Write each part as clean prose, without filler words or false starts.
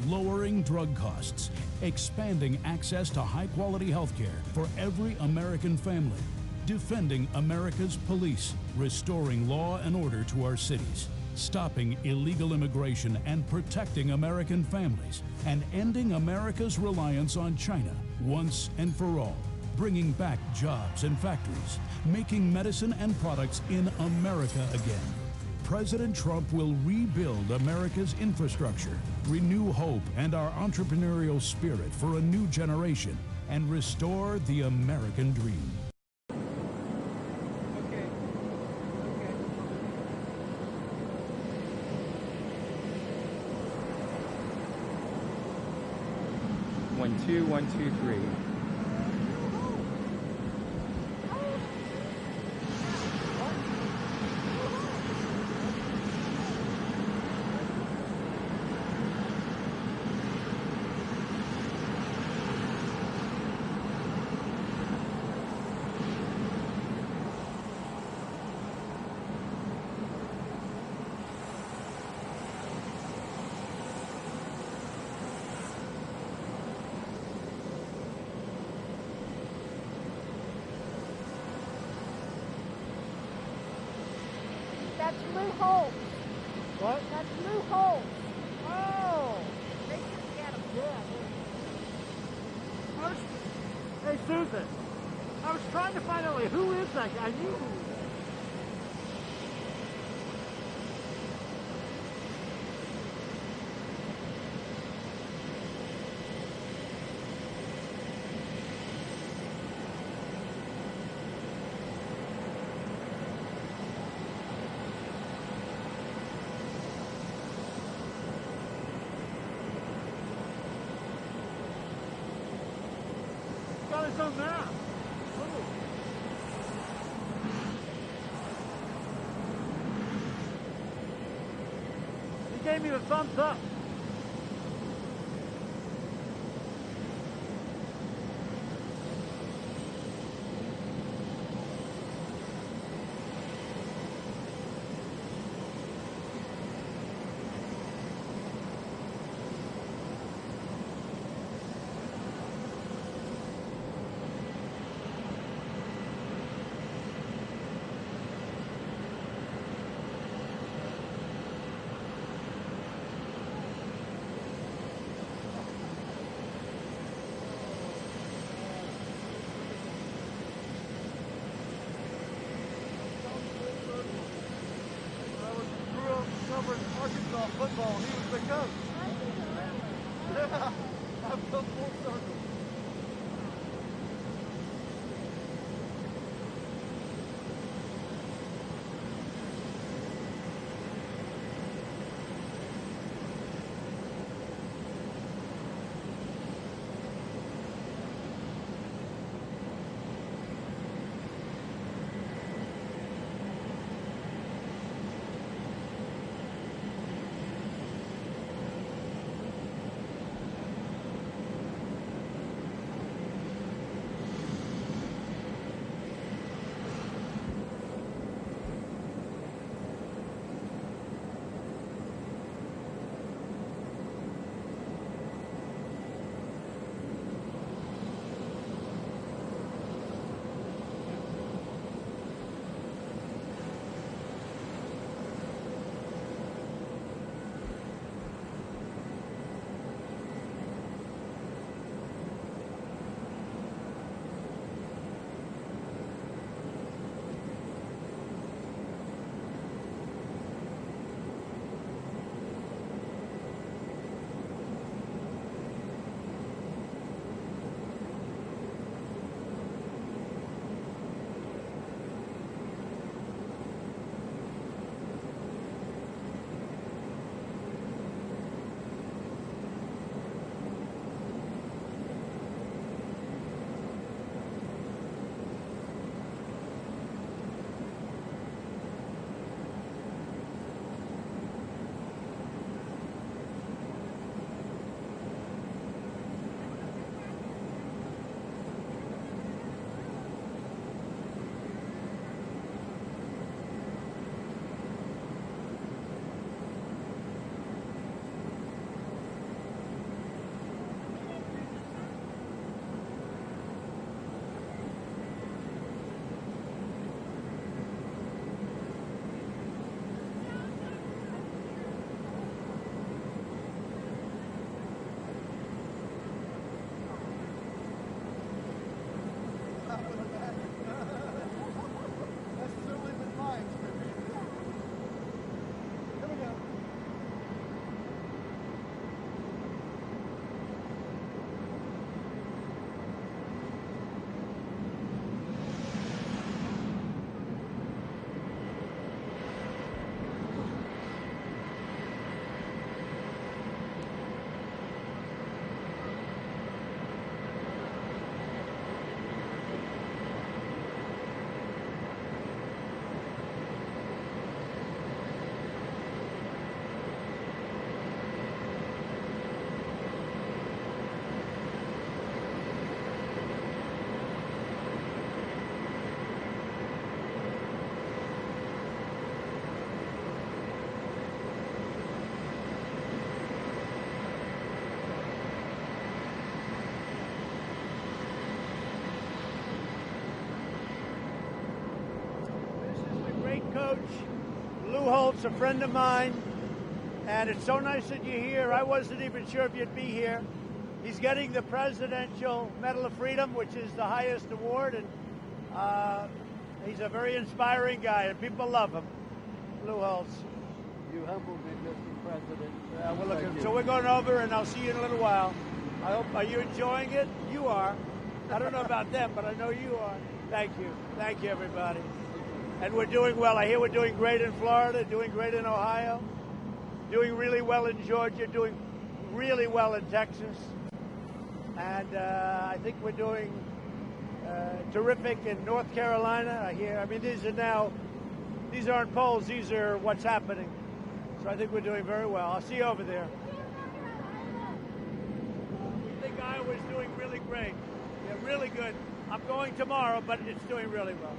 lowering drug costs, expanding access to high-quality health care for every American family, defending America's police, restoring law and order to our cities, stopping illegal immigration and protecting American families, and ending America's reliance on China once and for all, bringing back jobs and factories, making medicine and products in America again. President Trump will rebuild America's infrastructure, renew hope and our entrepreneurial spirit for a new generation, and restore the American dream. Okay. 1 2 1 2 3. That's Lou Holt. What? That's Lou Holt. Oh! They just get him. Yeah. Hey, Susan. I was trying to find out, like, who is that guy? I knew who he was. Got his own map. He gave me the thumbs up. Arkansas football, he was the coach. Yeah, I've come full circle. a friend of mine, and it's so nice that you're here. I wasn't even sure if you'd be here. He's getting the Presidential Medal of Freedom, which is the highest award, and he's a very inspiring guy, and people love him. Lou Holtz. You humbled me, Mr. President. We're looking. Thank you. So we're going over, and I'll see you in a little while. I hope. Are you enjoying it? You are. I don't know about them, but I know you are. Thank you. Thank you, everybody. And we're doing well. I hear we're doing great in Florida, doing great in Ohio, doing really well in Georgia, doing really well in Texas. And I think we're doing terrific in North Carolina. I hear. I mean, these aren't polls. These are what's happening. So I think we're doing very well. I'll see you over there. We think Iowa's doing really great. Yeah, really good. I'm going tomorrow, but it's doing really well.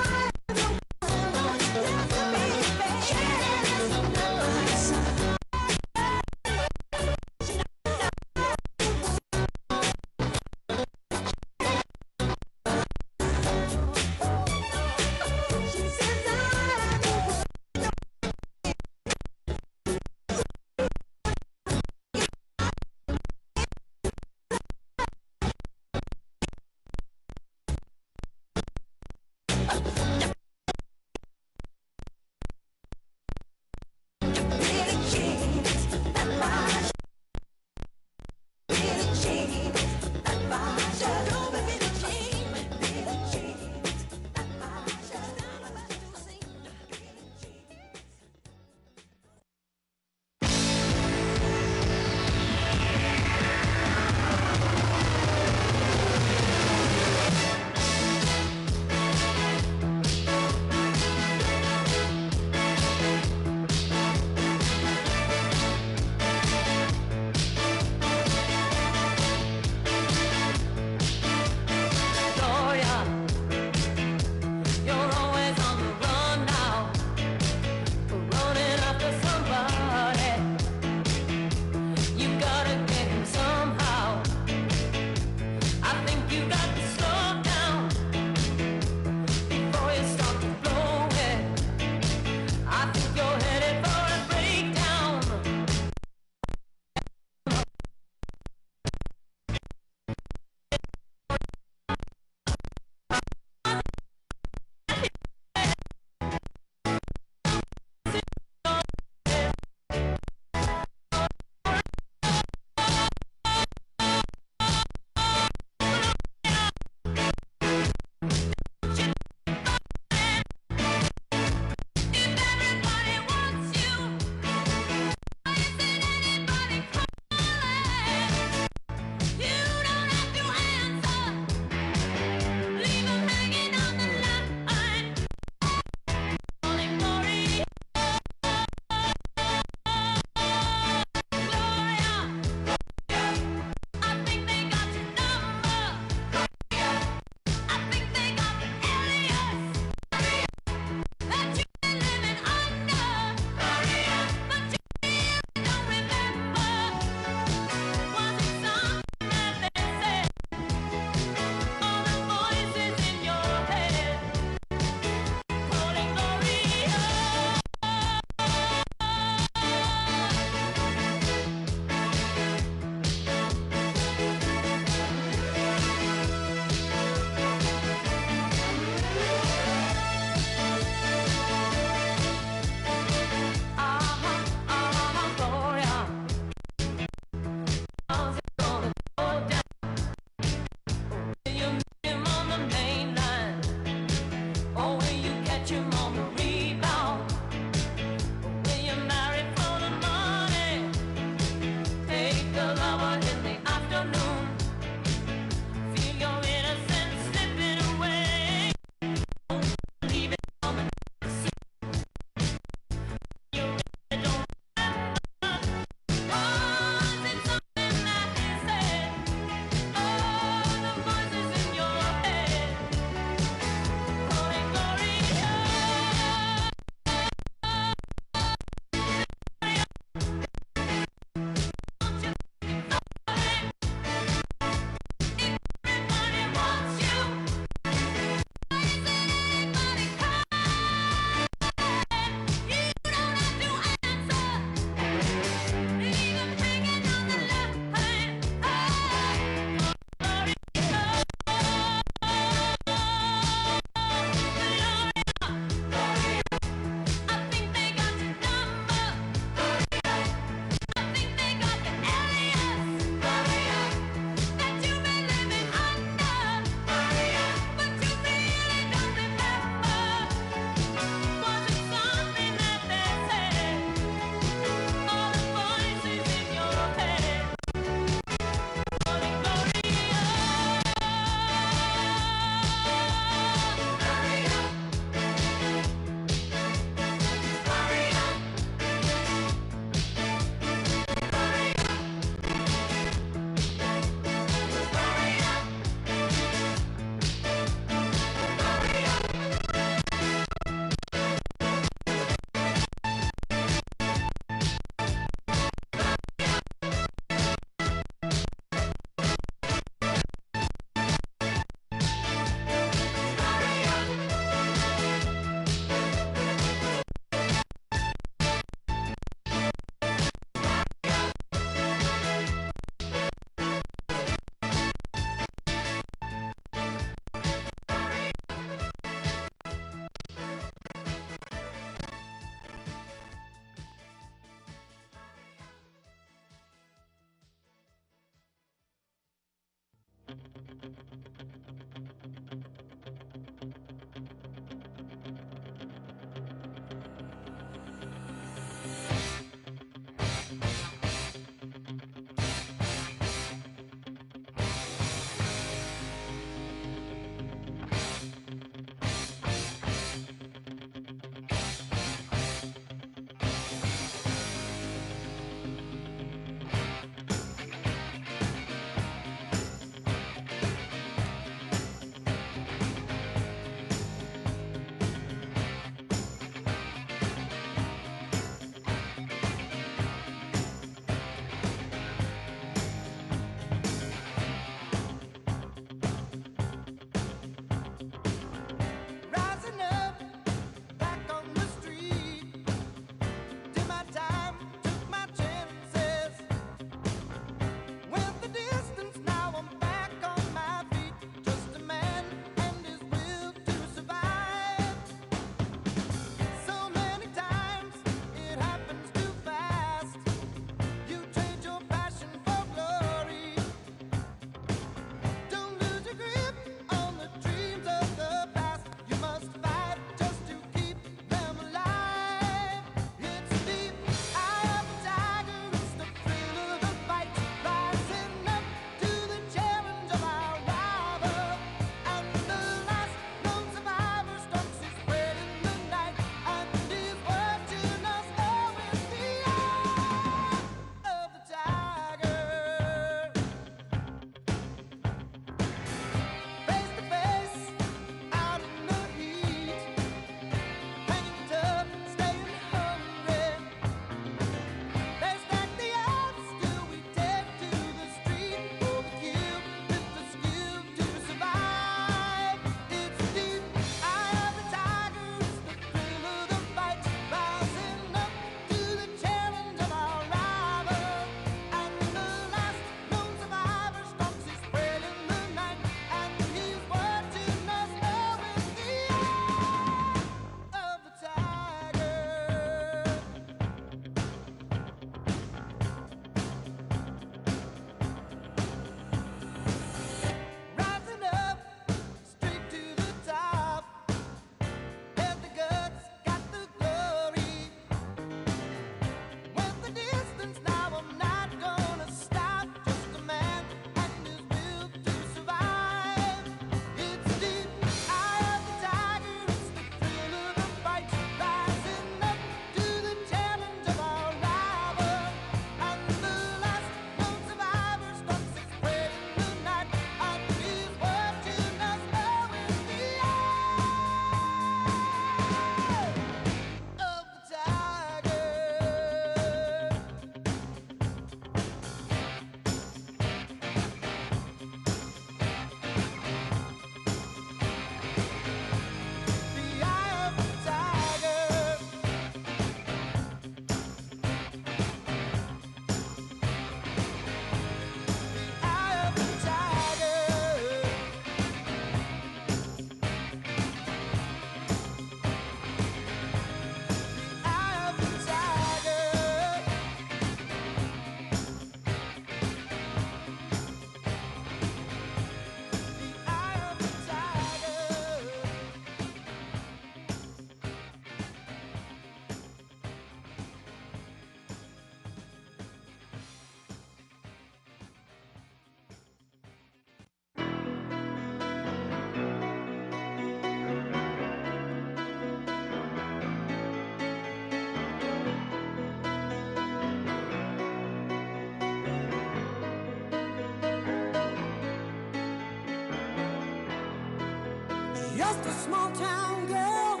just a small town girl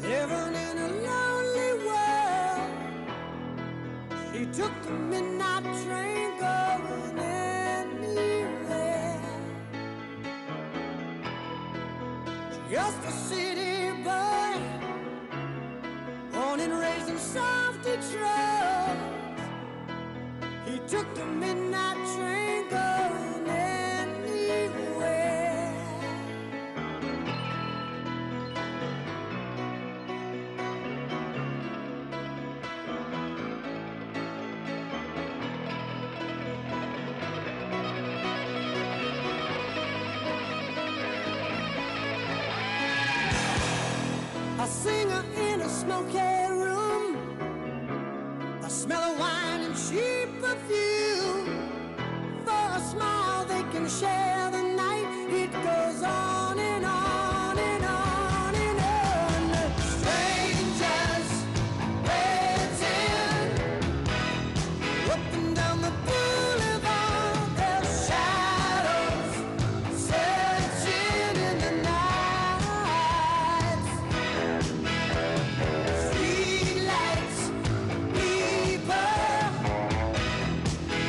living in a lonely world. She took the midnight train going anywhere. Just a city boy, born and raised in South Detroit. He took the midnight train going anywhere. A singer in a smoky room, a smell of wine and cheap perfume. For a smile they can share the night. It goes on and on and on and on. Strangers waiting up and down the boulevard. Their shadows searching in the night. Streetlights, people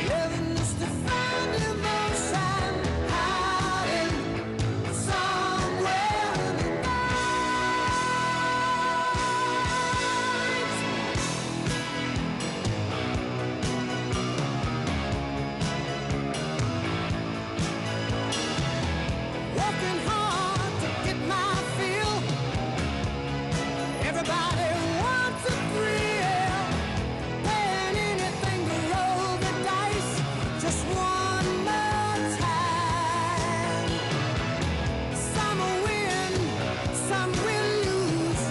living just to find emotion, hiding somewhere in the working hard to get my fill. Everybody wants a thrill, paying anything to roll the dice just one more time. Some will win, some will lose.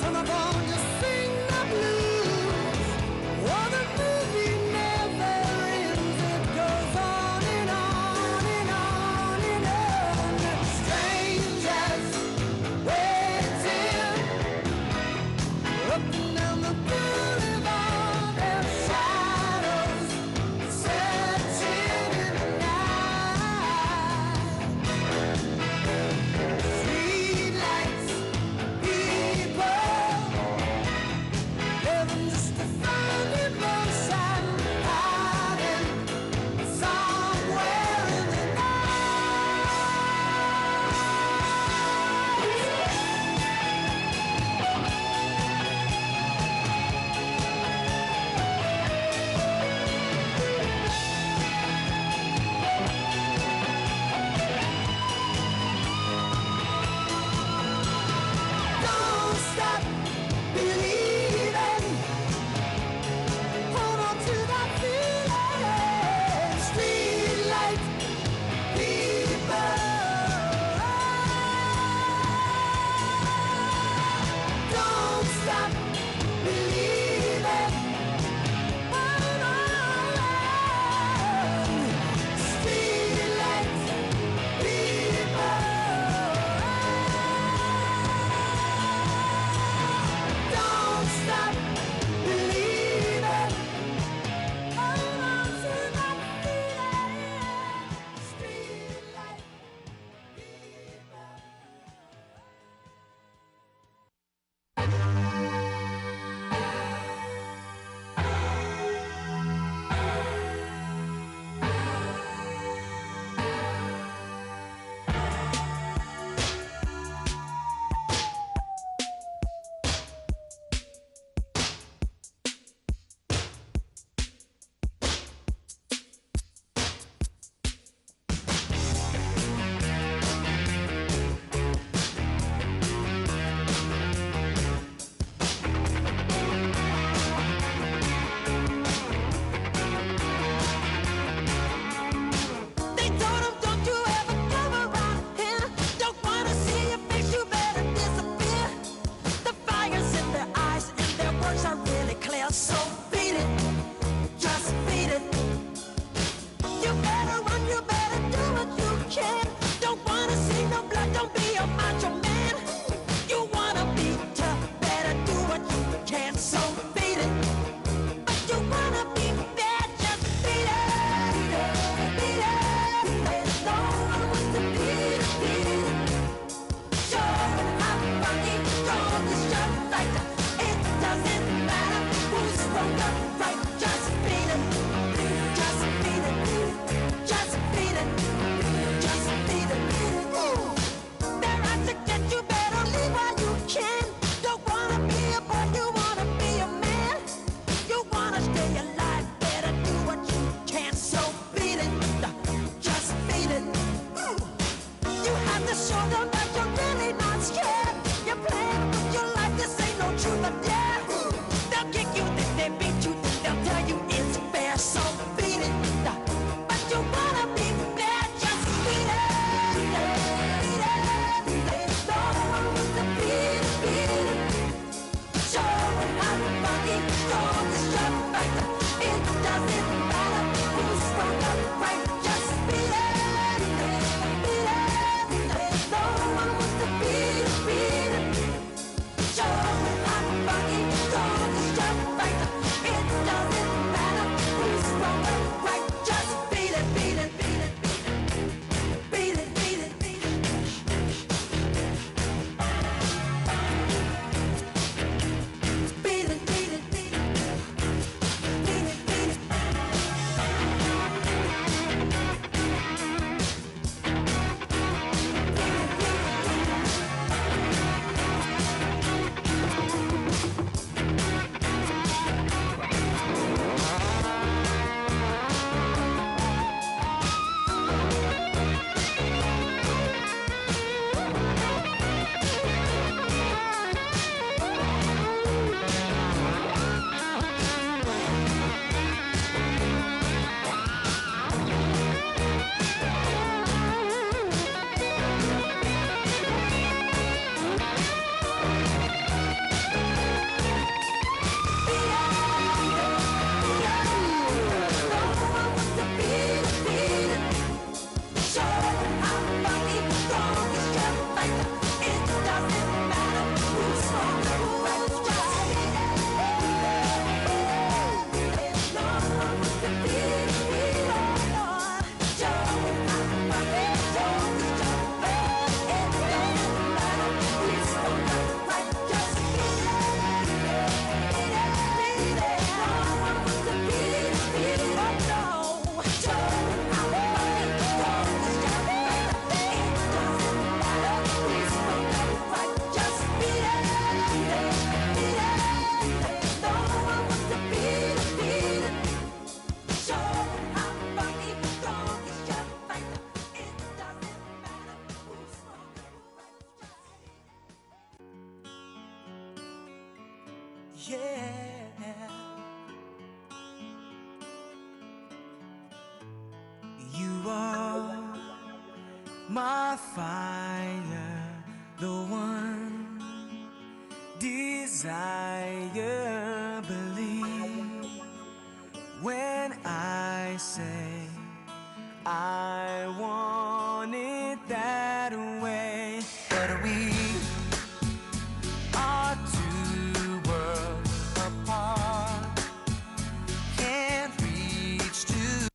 Some are born to sing the blues. Oh, the movie never ends. It goes on and on and on and on. Strangers waiting up and down the boulevard. Their shadows searching in the night. Streetlights, people living just to find emotion, hiding somewhere in the Don't stop believing. Hold on to that feeling. Streetlight people. Don't stop believing. Hold on. Streetlight people. Don't stop believing. Hold on to that feeling. Streetlight people. They told him, don't you ever come around here. Don't wanna see your face, you better disappear. The fire's in their eyes and their words are really clear. So beat it, just beat it. You better run, you better do what you can. Don't wanna see no blood, don't be a macho man. You wanna be tough, better do what you can. So beat it. But you wanna be bad, just beat it. Beat it, beat it. No one wants to beat it, beat it. sprung up right, just beat it, just beat it, just beat it, just beat it. Ooh, they're out to get you, better leave while you can. Don't wanna be a boy, you wanna be a man. You wanna stay alive, better do what you can. So beat it, just beat it. Ooh, you have to show them that you're really not scared. You're playing with your life, this ain't no truth or dare. They'll kick you, then they beat you, then they'll tell you it's fair. So beat it, but you wanna be there, just beat it. Beat it, no one wants to beat it. Show them how to funky, strong is your factor. It doesn't matter who's sprung up right, just beat it. Beat it, no one wants to beat it. Show them how to funky, strong is your factor. It doesn't matter who's sprung up right, just beat it, beat it, beat it, beat it, beat it, beat it, beat it. Beat it, beat it, beat it. Beat it, beat it. Yeah, you are my fire, the one desire. Believe when I say I want it that way. But we are two worlds apart, can't reach to.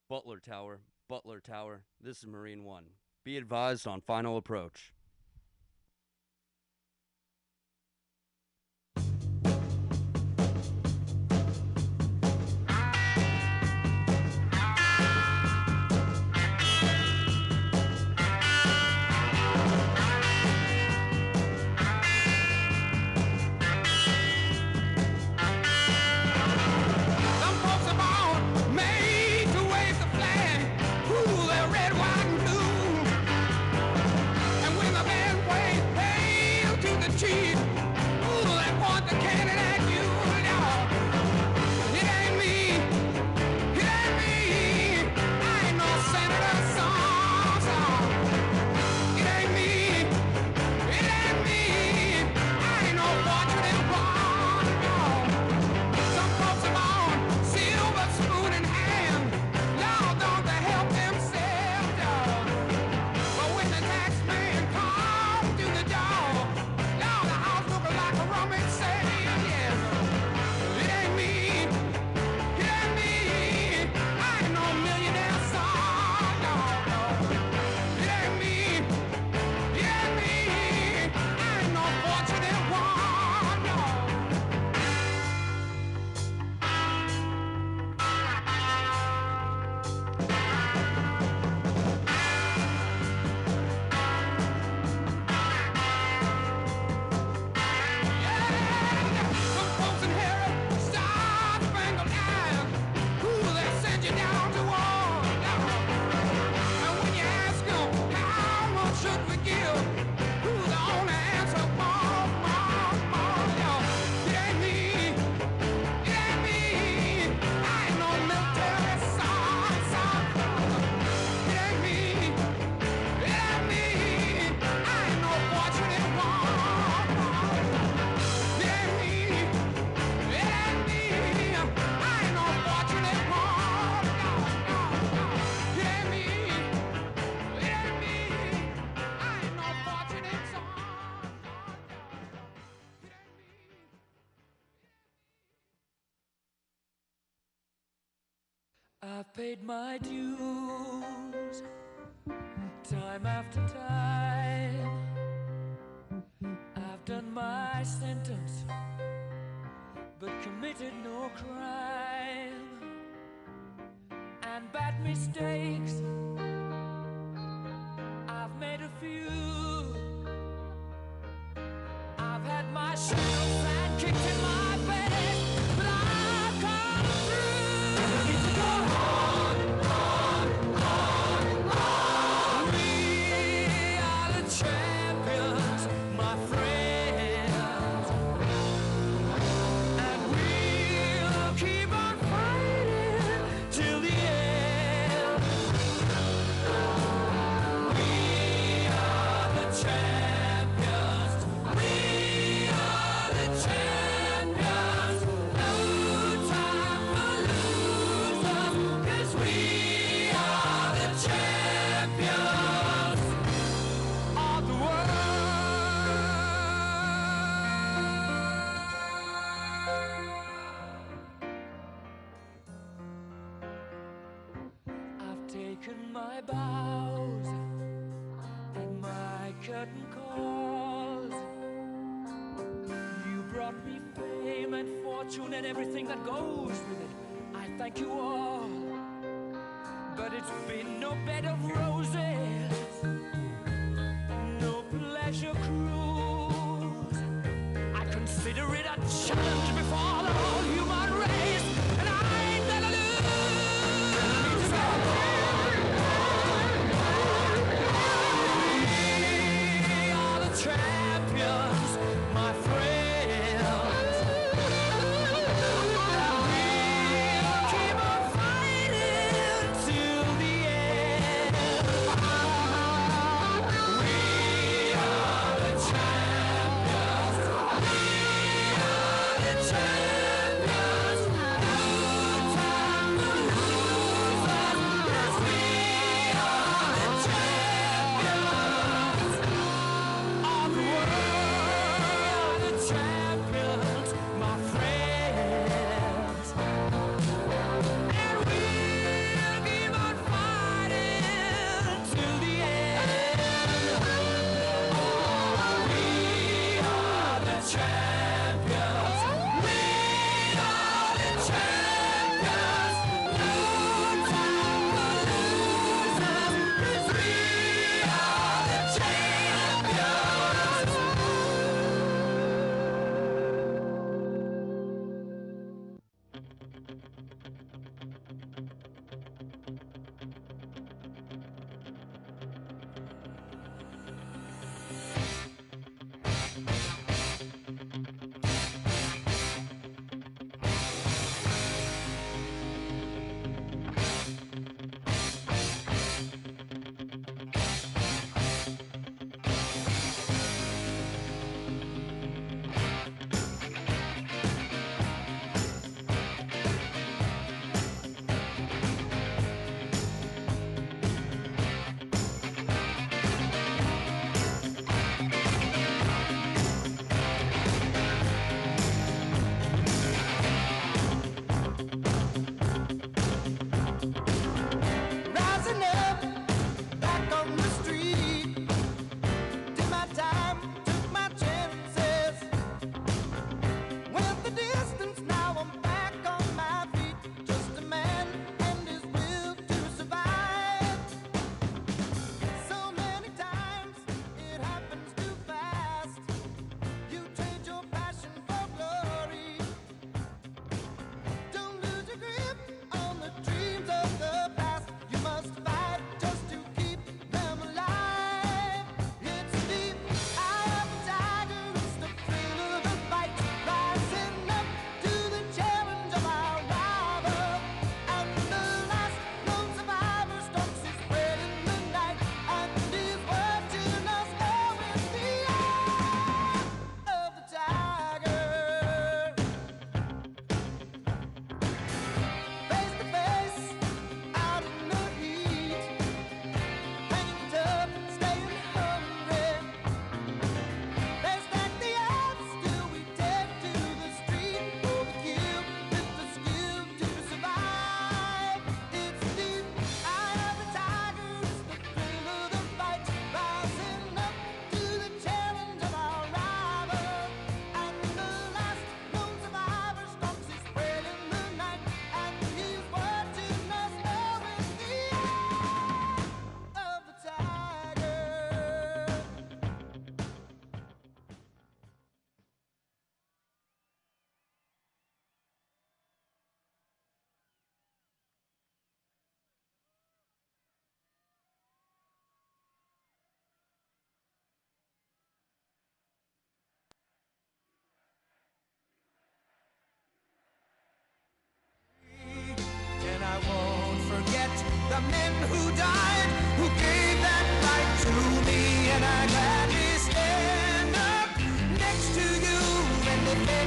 Butler Tower, Butler Tower, this is Marine One. Be advised on final approach. Some folks are born made to wave the flag. Ooh, they're red, white, and blue. And when the I've paid my dues time after time. I've done my sentence, but committed no crime. And bad mistakes, I've made a few. I've had my shadows and kicked in my face, but I've come through. Go on, on, on, on. We are the champions, my friends, and we'll keep on fighting till the end. We are the champions. We are the champions. No time for losers, 'cause we are the champions of the world. I've taken my bows and my curtain calls. You brought me fame and fortune and everything that goes with it. I thank you all, but it's been no bed of roses, no pleasure cruise. I consider it a challenge before the whole human race, and I ain't gonna lose. We are the champions, my friends. We'll keep on fighting till the end. We are the champions. We are the champions.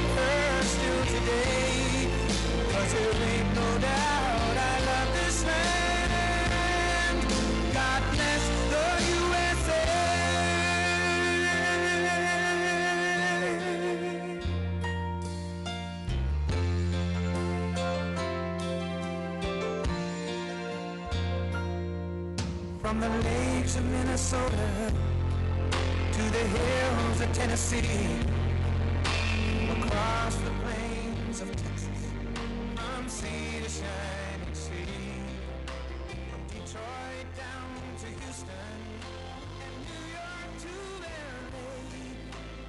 defend her still today. 'Cause there ain't no doubt I love this land. God bless the USA. From the lakes of Minnesota to the hills of Tennessee, across the plains of Texas, from sea to shining sea, from Detroit down to Houston, and New York to LA,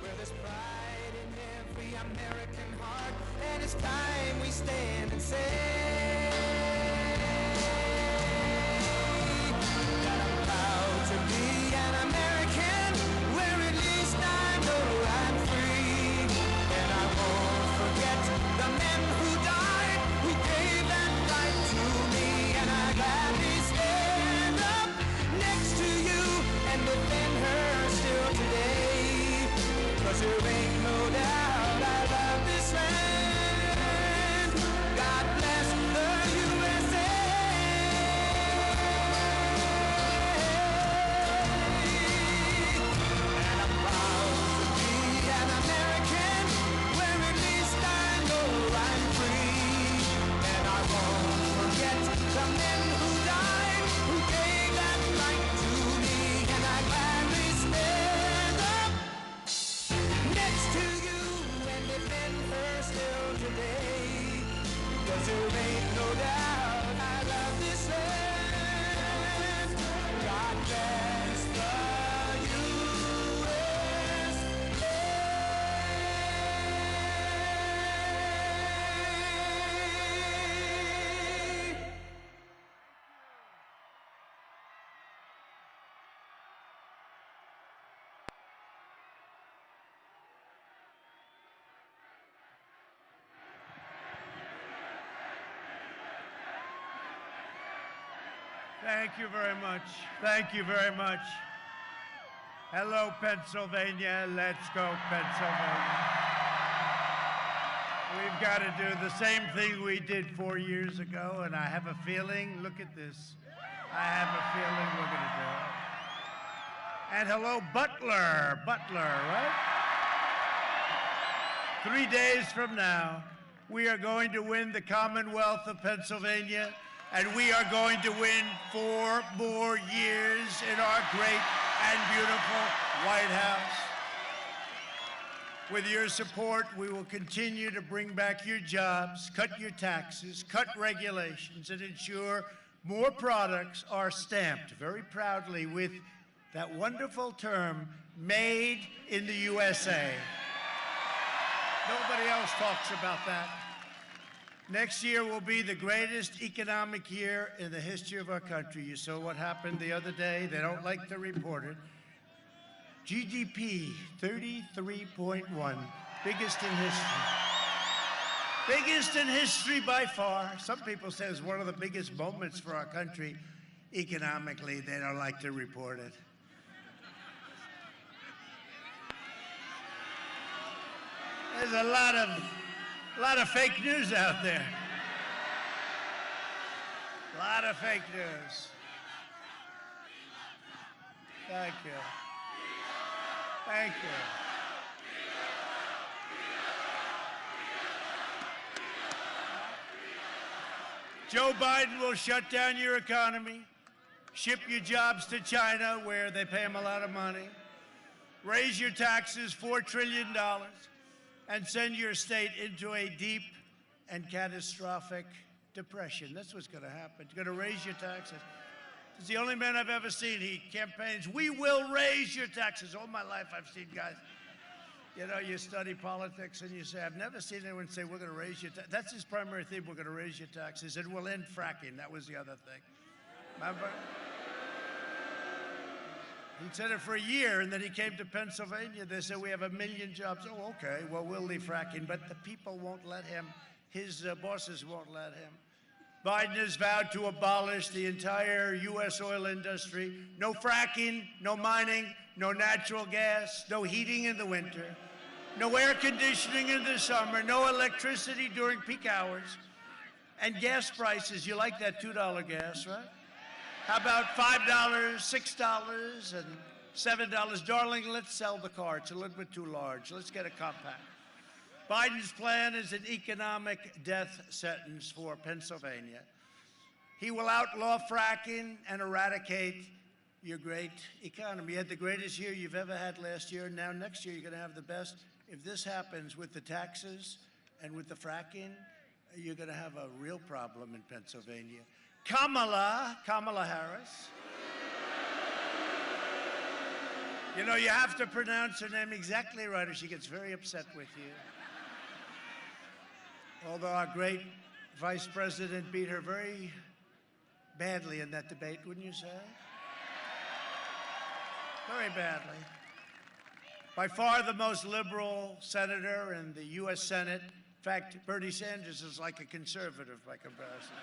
where there's pride in every American heart, and it's time we stand and say that I'm proud to be an American, where at least I know I'm free, and I won't forget the men who died, who gave that right to me, and I gladly stand up next to you and defend her still today. 'Cause there ain't no doubt I love this land. God bless the USA. And I'm proud to be an American, where at least I know I'm free. And I won't forget the men who died, who gave that right to me. And I gladly stand up next to you and defend her still today. 'Cause there ain't no doubt I love this land. God bless the USA. Thank you very much. Thank you very much. Hello, Pennsylvania. Let's go, Pennsylvania. We've got to do the same thing we did 4 years ago, and I have a feeling, look at this, I have a feeling we're going to do it. And hello, Butler. Butler, right? 3 days from now, we are going to win the Commonwealth of Pennsylvania, and we are going to win 4 more years in our great and beautiful White House. With your support, we will continue to bring back your jobs, cut your taxes, cut regulations, and ensure more products are stamped very proudly with that wonderful term, made in the USA. Nobody else talks about that. Next year will be the greatest economic year in the history of our country. You saw what happened the other day. They don't like to report it. GDP, 33.1, biggest in history. Biggest in history by far. Some people say it's one of the biggest moments for our country. Economically, they don't like to report it. There's a lot of fake news out there. A lot of fake news. Thank you. Thank you. Joe Biden will shut down your economy, ship your jobs to China where they pay them a lot of money, raise your taxes $4 trillion, and send your state into a deep and catastrophic depression. That's what's going to happen. It's going to raise your taxes. He's the only man I've ever seen. He campaigns, we will raise your taxes. All my life I've seen guys, you know, you study politics and you say, I've never seen anyone say, we're going to raise your taxes. That's his primary theme, we're going to raise your taxes, and we'll end fracking. That was the other thing. Remember? He said it for a year, and then he came to Pennsylvania. They said, we have 1 million jobs. Oh, okay, well, we'll leave fracking. But the people won't let him. His bosses won't let him. Biden has vowed to abolish the entire U.S. oil industry. No fracking, no mining, no natural gas, no heating in the winter, no air conditioning in the summer, no electricity during peak hours, and gas prices. You like that $2 gas, right? How about $5, $6, and $7? Darling, let's sell the car. It's a little bit too large. Let's get a compact. Biden's plan is an economic death sentence for Pennsylvania. He will outlaw fracking and eradicate your great economy. You had the greatest year you've ever had last year. Now next year you're going to have the best. If this happens with the taxes and with the fracking, you're going to have a real problem in Pennsylvania. Kamala Harris. You know, you have to pronounce her name exactly right or she gets very upset with you. Although our great vice president beat her very badly in that debate, wouldn't you say? Very badly. By far the most liberal senator in the U.S. Senate. In fact, Bernie Sanders is like a conservative by comparison.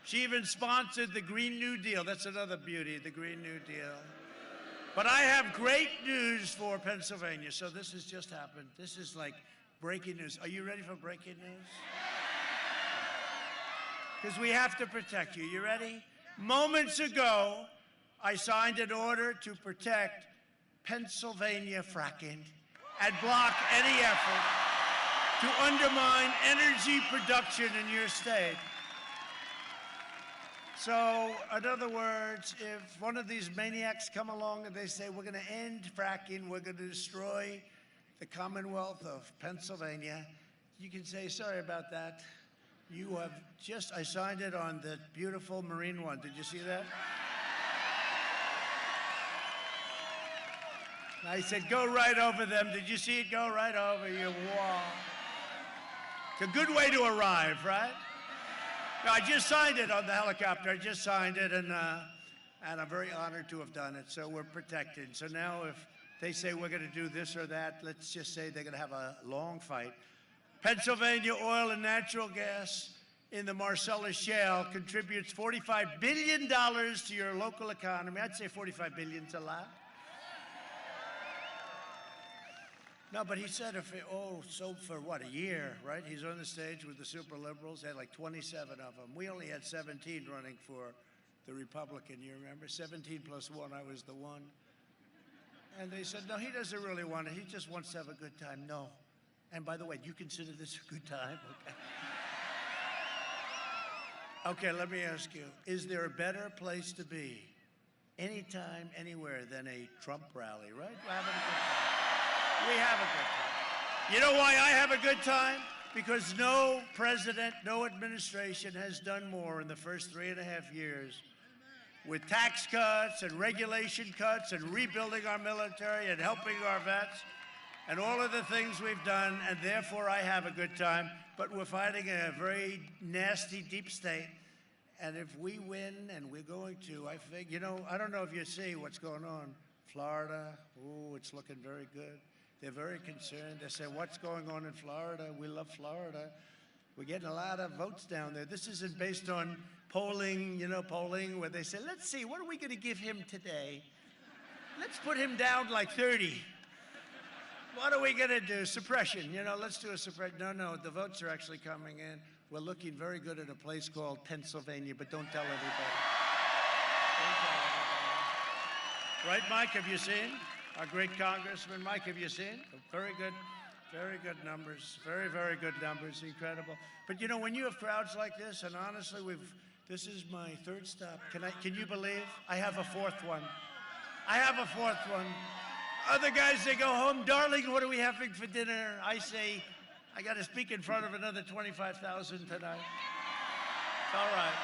She even sponsored the Green New Deal. That's another beauty, the Green New Deal. But I have great news for Pennsylvania. So this has just happened. This is like breaking news. Are you ready for breaking news? Because we have to protect you. You ready? Moments ago, I signed an order to protect Pennsylvania fracking and block any effort to undermine energy production in your state. So, in other words, if one of these maniacs come along and they say, we're going to end fracking, we're going to destroy the Commonwealth of Pennsylvania, you can say, sorry about that. You have just, I signed it on the beautiful Marine One. Did you see that? I said, go right over them. Did you see it go right over you? Wow. It's a good way to arrive, right? No, I just signed it on the helicopter. I just signed it, and I'm very honored to have done it. So we're protected. So now if they say we're going to do this or that, let's just say they're going to have a long fight. Pennsylvania oil and natural gas in the Marcellus Shale contributes $45 billion to your local economy. I'd say $45 billion's a lot. No, but he said so for what, a year, right? He's on the stage with the super liberals. They had like 27 of them. We only had 17 running for the Republican, you remember? 17 plus 1, I was the one. And they said, no, he doesn't really want it. He just wants to have a good time. No. And by the way, do you consider this a good time? Okay. Okay, let me ask you, is there a better place to be anytime, anywhere than a Trump rally, right? We're having a good time. We have a good time. You know why I have a good time? Because no president, no administration has done more in the first 3.5 years with tax cuts and regulation cuts and rebuilding our military and helping our vets and all of the things we've done, and therefore I have a good time. But we're fighting a very nasty deep state, and if we win, and we're going to, I think, you know, I don't know if you see what's going on. Florida, ooh, it's looking very good. They're very concerned. They say, what's going on in Florida? We love Florida. We're getting a lot of votes down there. This isn't based on polling, you know, polling where they say, let's see, what are we going to give him today? Let's put him down like 30. What are we going to do? Suppression, you know, let's do a suppression. No, the votes are actually coming in. We're looking very good at a place called Pennsylvania, but don't tell everybody. Don't tell everybody. Right, Mike, have you seen? Our great Congressman, Mike, have you seen? Very good numbers. Very, very good numbers. Incredible. But you know, when you have crowds like this, and honestly, this is my third stop. Can you believe? I have a fourth one. I have a fourth one. Other guys, they go home, darling, what are we having for dinner? I say, I got to speak in front of another 25,000 tonight. It's all right.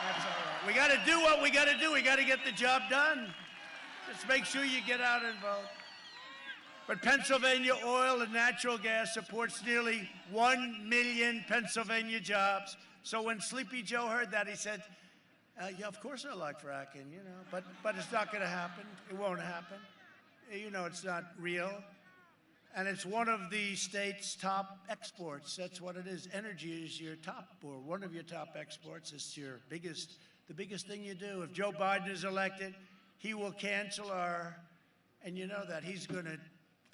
That's all right. We got to do what we got to do. We got to get the job done. Just make sure you get out and vote. But Pennsylvania oil and natural gas supports nearly 1 million Pennsylvania jobs. So when Sleepy Joe heard that, he said, yeah, of course I like fracking, you know, but it's not going to happen. It won't happen. You know, it's not real. And it's one of the state's top exports. That's what it is. Energy is your top, or one of your top exports. It's the biggest thing you do. If Joe Biden is elected, he will cancel and you know that, he's going to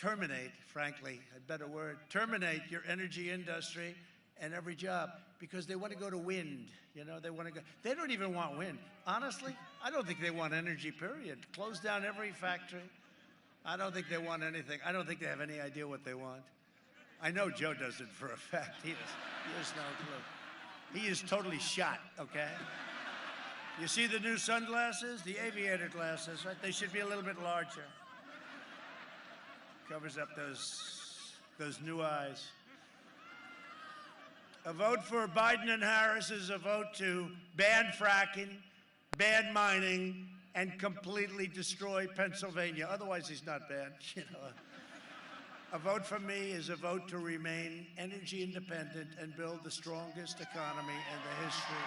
terminate, frankly, a better word, terminate your energy industry and every job because they want to go to wind. You know, they want to go. They don't even want wind. Honestly, I don't think they want energy, period. Close down every factory. I don't think they want anything. I don't think they have any idea what they want. I know Joe does it for a fact. He has no clue. He is totally shot, okay? You see the new sunglasses? The aviator glasses, right? They should be a little bit larger. Covers up those new eyes. A vote for Biden and Harris is a vote to ban fracking, ban mining, and completely destroy Pennsylvania. Otherwise, he's not banned, you know. A vote for me is a vote to remain energy independent and build the strongest economy in the history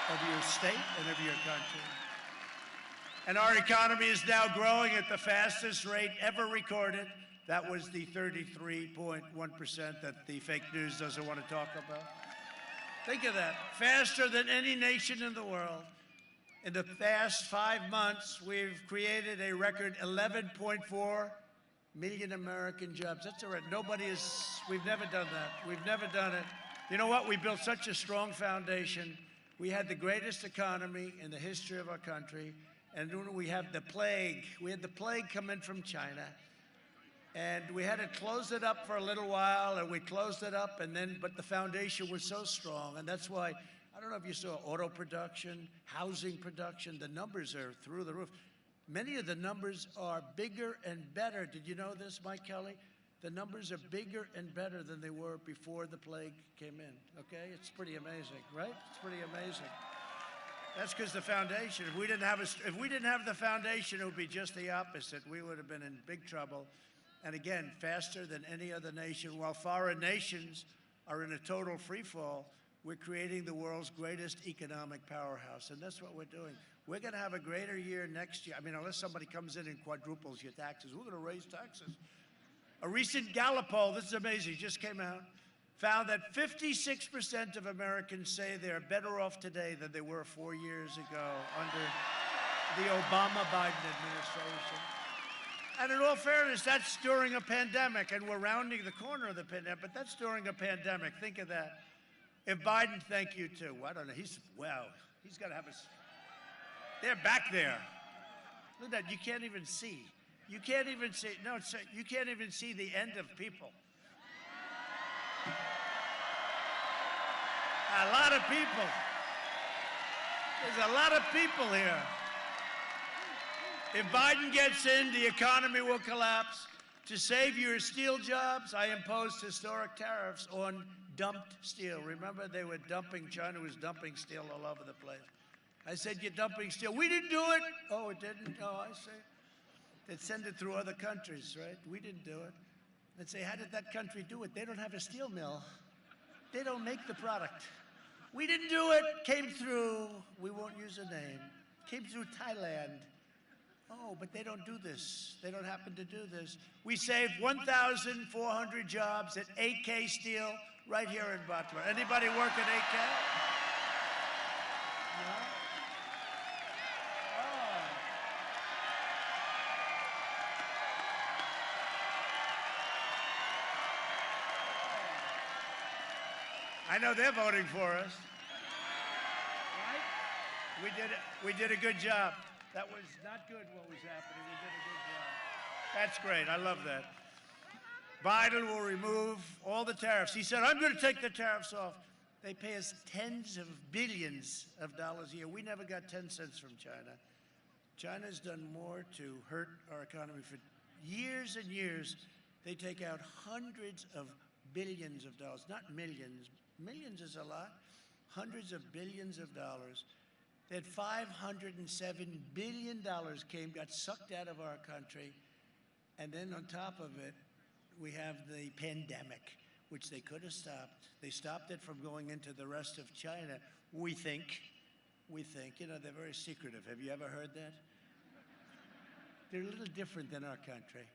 of your state and of your country. And our economy is now growing at the fastest rate ever recorded. That was the 33.1% that the fake news doesn't want to talk about. Think of that. Faster than any nation in the world. In the past 5 months, we've created a record 11.4 million American jobs. That's all right. We've never done that. We've never done it. You know what? We built such a strong foundation. We had the greatest economy in the history of our country. And then we have the plague. We had the plague come in from China. And we had to close it up for a little while, and we closed it up, but the foundation was so strong. And that's why, I don't know if you saw auto production, housing production, the numbers are through the roof. Many of the numbers are bigger and better. Did you know this, Mike Kelly? The numbers are bigger and better than they were before the plague came in, okay? It's pretty amazing, right? It's pretty amazing. That's because the foundation, if we didn't have the foundation, it would be just the opposite. We would have been in big trouble. And again, faster than any other nation. While foreign nations are in a total free fall, we're creating the world's greatest economic powerhouse. And that's what we're doing. We're going to have a greater year next year. I mean, unless somebody comes in and quadruples your taxes, we're going to raise taxes. A recent Gallup poll, this is amazing, just came out, found that 56% of Americans say they're better off today than they were 4 years ago under the Obama-Biden administration. And in all fairness, that's during a pandemic, and we're rounding the corner of the pandemic, but that's during a pandemic. Think of that. If Biden, thank you too. I don't know, he's got to have us. They're back there. Look at that, you can't even see. You can't even see, you can't even see the end of people. A lot of people. There's a lot of people here. If Biden gets in, the economy will collapse. To save your steel jobs, I imposed historic tariffs on dumped steel. Remember, China was dumping steel all over the place. I said, you're dumping steel. We didn't do it. Oh, it didn't? Oh, I see. They'd send it through other countries, right? We didn't do it. They'd say, how did that country do it? They don't have a steel mill. They don't make the product. We didn't do it. Came through, we won't use a name, came through Thailand. Oh, but they don't do this. They don't happen to do this. We saved 1,400 jobs at AK Steel right here in Butler. Anybody work at AK? No? Oh. I know they're voting for us. Right? We did a good job. That was not good what was happening. We did a good job. That's great. I love that. Biden will remove all the tariffs. He said, I'm going to take the tariffs off. They pay us tens of billions of dollars a year. We never got 10 cents from China. China's done more to hurt our economy for years and years. They take out hundreds of billions of dollars, not millions. Millions is a lot. Hundreds of billions of dollars. That $507 billion got sucked out of our country. And then on top of it, we have the pandemic, which they could have stopped. They stopped it from going into the rest of China. We think, you know, they're very secretive. Have you ever heard that? They're a little different than our country.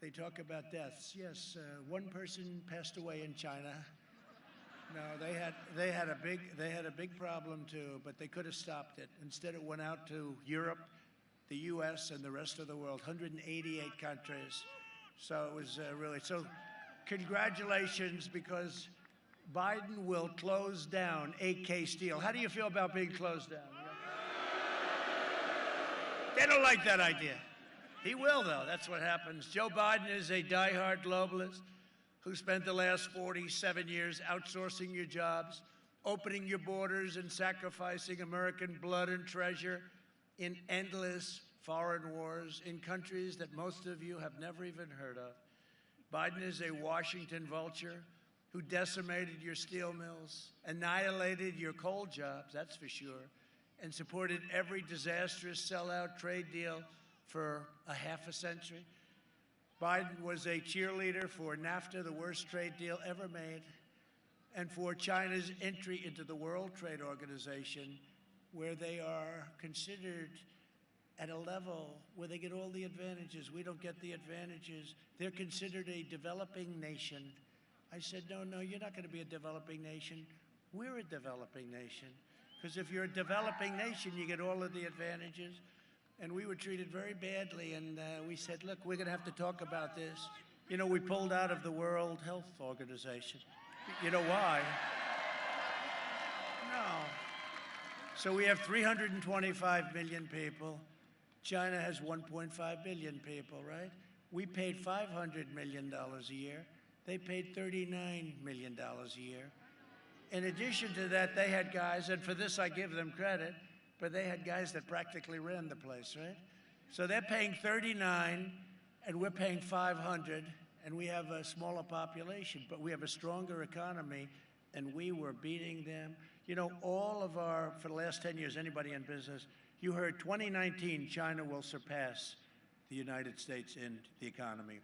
They talk about deaths. Yes, one person passed away in China. No, they had a big problem too, but they could have stopped it. Instead, it went out to Europe the U.S. and the rest of the world, 188 countries. So it was really, so congratulations, because Biden will close down 8K Steel. How do you feel about being closed down? They don't like that idea. He will, though. That's what happens. Joe Biden is a diehard globalist who spent the last 47 years outsourcing your jobs, opening your borders, and sacrificing American blood and treasure in endless foreign wars in countries that most of you have never even heard of. Biden is a Washington vulture who decimated your steel mills, annihilated your coal jobs, that's for sure, and supported every disastrous sellout trade deal for a half a century. Biden was a cheerleader for NAFTA, the worst trade deal ever made, and for China's entry into the World Trade Organization, where they are considered at a level where they get all the advantages. We don't get the advantages. They're considered a developing nation. I said, no, you're not going to be a developing nation. We're a developing nation. Because if you're a developing nation, you get all of the advantages. And we were treated very badly, and we said, look, we're going to have to talk about this. You know, we pulled out of the World Health Organization. You know why? No. So we have 325 million people. China has 1.5 billion people, right? We paid $500 million a year. They paid $39 million a year. In addition to that, they had guys, and for this I give them credit, but they had guys that practically ran the place, right? So they're paying 39, and we're paying 500, and we have a smaller population, but we have a stronger economy, and we were beating them. You know, all of our, for the last 10 years, anybody in business, you heard 2019, China will surpass the United States in the economy.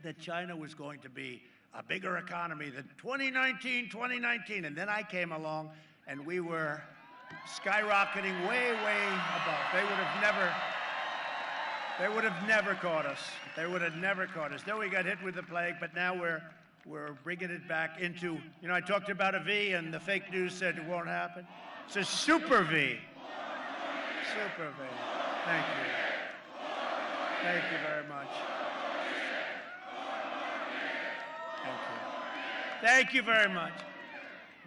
That China was going to be a bigger economy than 2019, and then I came along, and we were skyrocketing way, way above. They would have never caught us. They would have never caught us. Then we got hit with the plague, but now we're bringing it back into, you know, I talked about a V, and the fake news said it won't happen. It's a super V. Super V. Thank you. Thank you very much. Thank you. Thank you very much.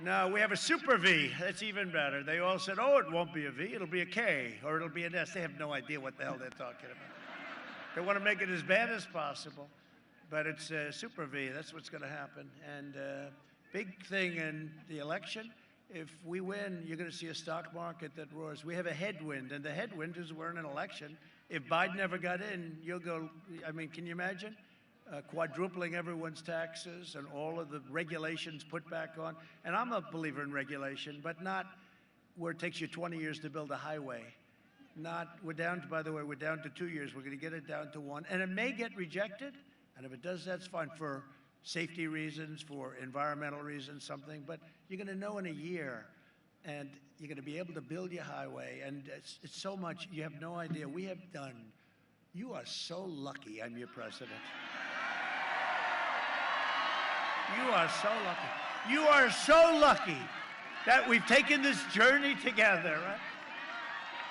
No, we have a super V. That's even better. They all said, oh, it won't be a V. It'll be a K, or it'll be an S. They have no idea what the hell they're talking about. They want to make it as bad as possible, but it's a super V. That's what's going to happen. And big thing in the election, if we win, you're going to see a stock market that roars. We have a headwind, and the headwind is we're in an election. If Biden never got in, you'll go, I mean, can you imagine? Quadrupling everyone's taxes and all of the regulations put back on. And I'm a believer in regulation, but not where it takes you 20 years to build a highway. We're down to, by the way, we're down to 2 years. We're going to get it down to 1. And it may get rejected, and if it does, that's fine, for safety reasons, for environmental reasons, something. But you're going to know in a year, and you're going to be able to build your highway. And it's so much, you have no idea. We have done, you are so lucky I'm your president. You are so lucky. You are so lucky that we've taken this journey together, right?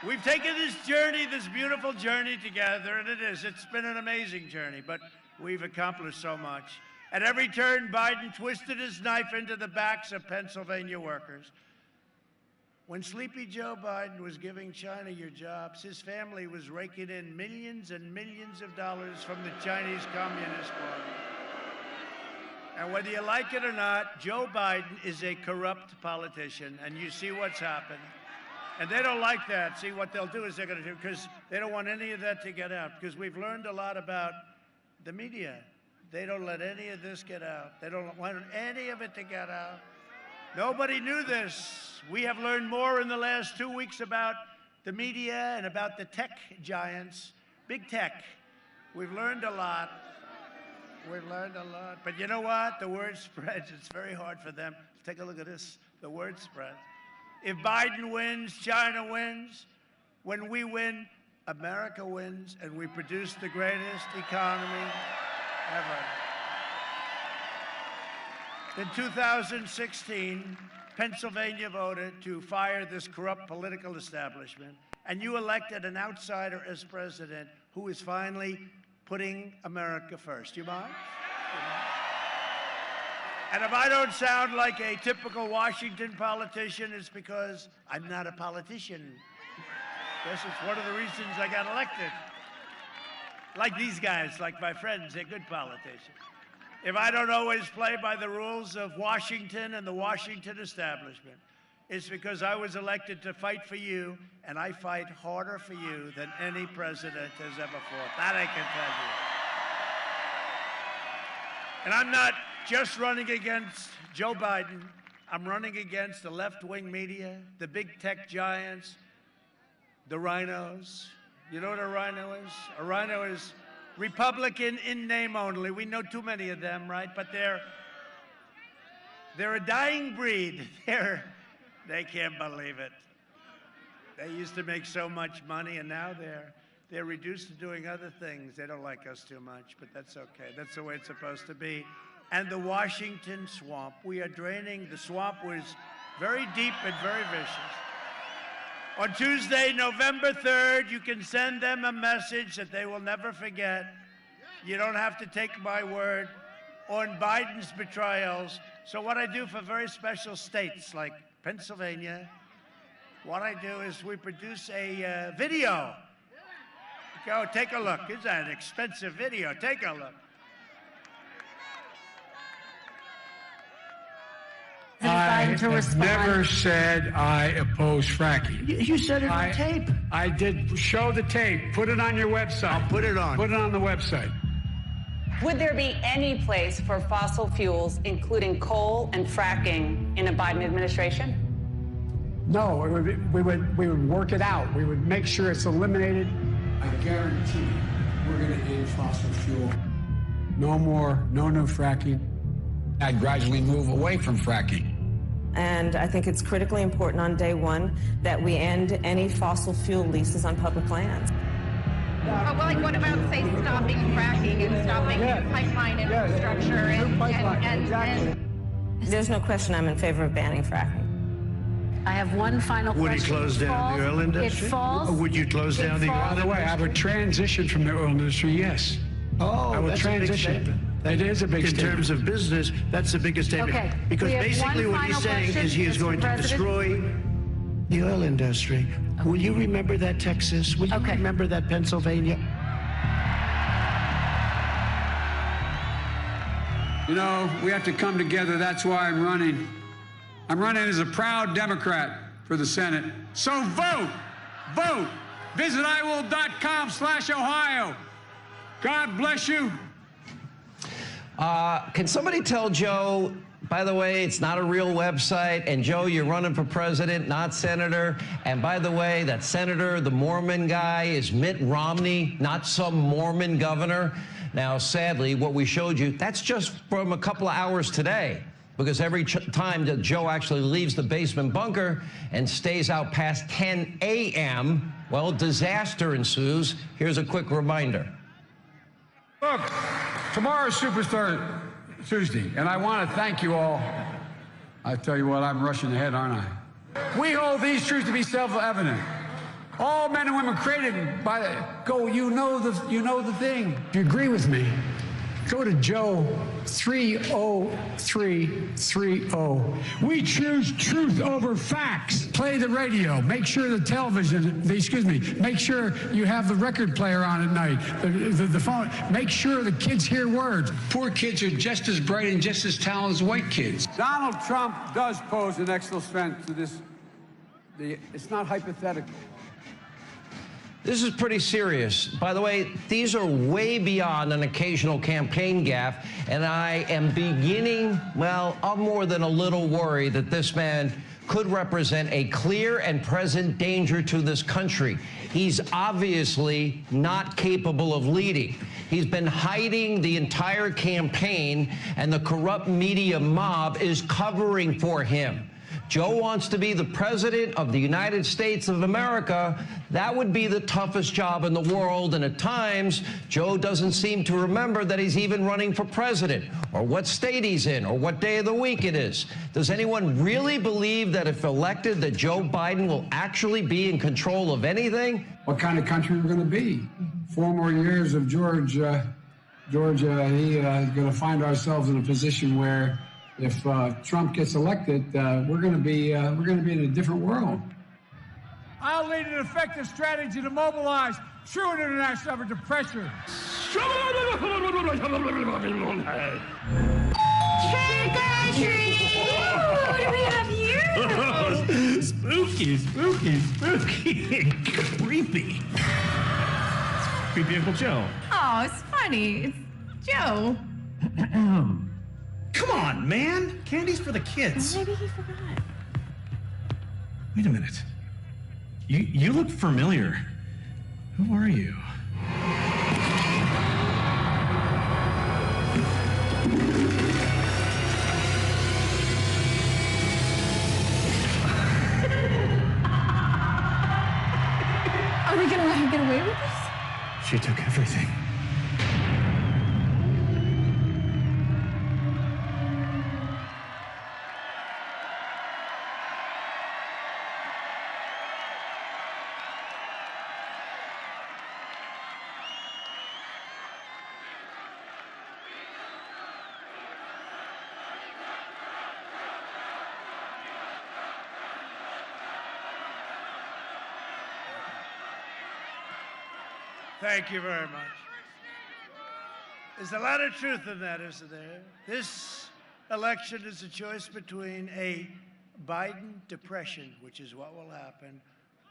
We've taken this journey, this beautiful journey together, and it's been an amazing journey, but we've accomplished so much. At every turn, Biden twisted his knife into the backs of Pennsylvania workers. When Sleepy Joe Biden was giving China your jobs, his family was raking in millions and millions of dollars from the Chinese Communist Party. And whether you like it or not, Joe Biden is a corrupt politician, and you see what's happened. And they don't like that. See, what they'll do is they're going to do, because they don't want any of that to get out, because we've learned a lot about the media. They don't let any of this get out. They don't want any of it to get out. Nobody knew this. We have learned more in the last 2 weeks about the media and about the tech giants, big tech. We've learned a lot. We've learned a lot. But you know what? The word spreads. It's very hard for them. Take a look at this. The word spreads. If Biden wins, China wins. When we win, America wins, and we produce the greatest economy ever. In 2016, Pennsylvania voted to fire this corrupt political establishment, And you elected an outsider as president who is finally putting America first. You mind? And if I don't sound like a typical Washington politician, it's because I'm not a politician. Guess it's one of the reasons I got elected. Like these guys, like my friends, they're good politicians. If I don't always play by the rules of Washington and the Washington establishment, it's because I was elected to fight for you, and I fight harder for you than any president has ever fought. That I can tell you. And I'm not just running against Joe Biden. I'm running against the left-wing media, the big tech giants, the rhinos. You know what a rhino is? A rhino is Republican in name only. We know too many of them, right? But they're a dying breed. They can't believe it. They used to make so much money, and now they're reduced to doing other things. They don't like us too much, but that's okay. That's the way it's supposed to be. And the Washington swamp, we are draining. The swamp was very deep and very vicious. On Tuesday, November 3rd, you can send them a message that they will never forget. You don't have to take my word on Biden's betrayals. So what I do for very special states like Pennsylvania, what I do is we produce a video. Go take a look. It's an expensive video. Take a look. I have never said I oppose fracking. You said it on tape. I did. Show the tape. Put it on your website. I'll put it on. Put it on the website. Would there be any place for fossil fuels, including coal and fracking, in a Biden administration? No, we would work it out. We would make sure it's eliminated. I guarantee we're going to end fossil fuel. No more, no new fracking. I'd gradually move away from fracking. And I think it's critically important on day one that we end any fossil fuel leases on public lands. Well, like, what about, say, stopping fracking and stopping pipeline infrastructure and There's no question I'm in favor of banning fracking. I have one final question. Would he close down the oil industry? It falls. Would you close down the oil industry? By the way, I would transition from the oil industry, yes. Oh, I would transition. It is a big statement. In terms of business, that's the biggest statement. Okay. Because basically what he's saying is he is going to destroy the oil industry. Okay. Will you remember that, Texas? Will you remember that, Pennsylvania? You know, we have to come together. That's why I'm running. I'm running as a proud Democrat for the Senate. So vote! Vote! Visit iwill.com/Ohio. God bless you. Can somebody tell Joe, by the way, it's not a real website, and Joe, you're running for president, not senator, and by the way, that senator, the Mormon guy, is Mitt Romney, not some Mormon governor. Now, sadly, what we showed you, that's just from a couple of hours today, because every time that Joe actually leaves the basement bunker and stays out past 10 a.m., well, disaster ensues. Here's a quick reminder. Look, tomorrow's Super Tuesday, and I want to thank you all. I tell you what, I'm rushing ahead, aren't I? We hold these truths to be self-evident. All men and women created by the you know the thing. If you agree with me, go to Joe 30330. We choose truth over facts. Play the radio. Make sure the television, make sure you have the record player on at night, the phone. Make sure the kids hear words. Poor kids are just as bright and just as talented as white kids. Donald Trump does pose an extra threat to this. It's not hypothetical. This is pretty serious. By the way, these are way beyond an occasional campaign gaffe, and I am beginning, well, I'm more than a little worried that this man could represent a clear and present danger to this country. He's obviously not capable of leading. He's been hiding the entire campaign, and the corrupt media mob is covering for him. Joe wants to be the president of the United States of America. That would be the toughest job in the world, and at times, Joe doesn't seem to remember that he's even running for president, or what state he's in, or what day of the week it is. Does anyone really believe that if elected, that Joe Biden will actually be in control of anything? What kind of country we're going to be? 4 more years of Georgia, is going to find ourselves in a position where if Trump gets elected, we're going to be in a different world. I'll lead an effective strategy to mobilize true international effort to pressure. Trick or treat! We have you! Spooky, spooky, spooky. Creepy. It's creepy Uncle Joe. Oh, it's funny. It's Joe. Come on, man. Candy's for the kids. Maybe he forgot. Wait a minute. You look familiar. Who are you? Are we gonna let him get away with this? She took everything. Thank you very much. There's a lot of truth in that, isn't there? This election is a choice between a Biden depression, which is what will happen,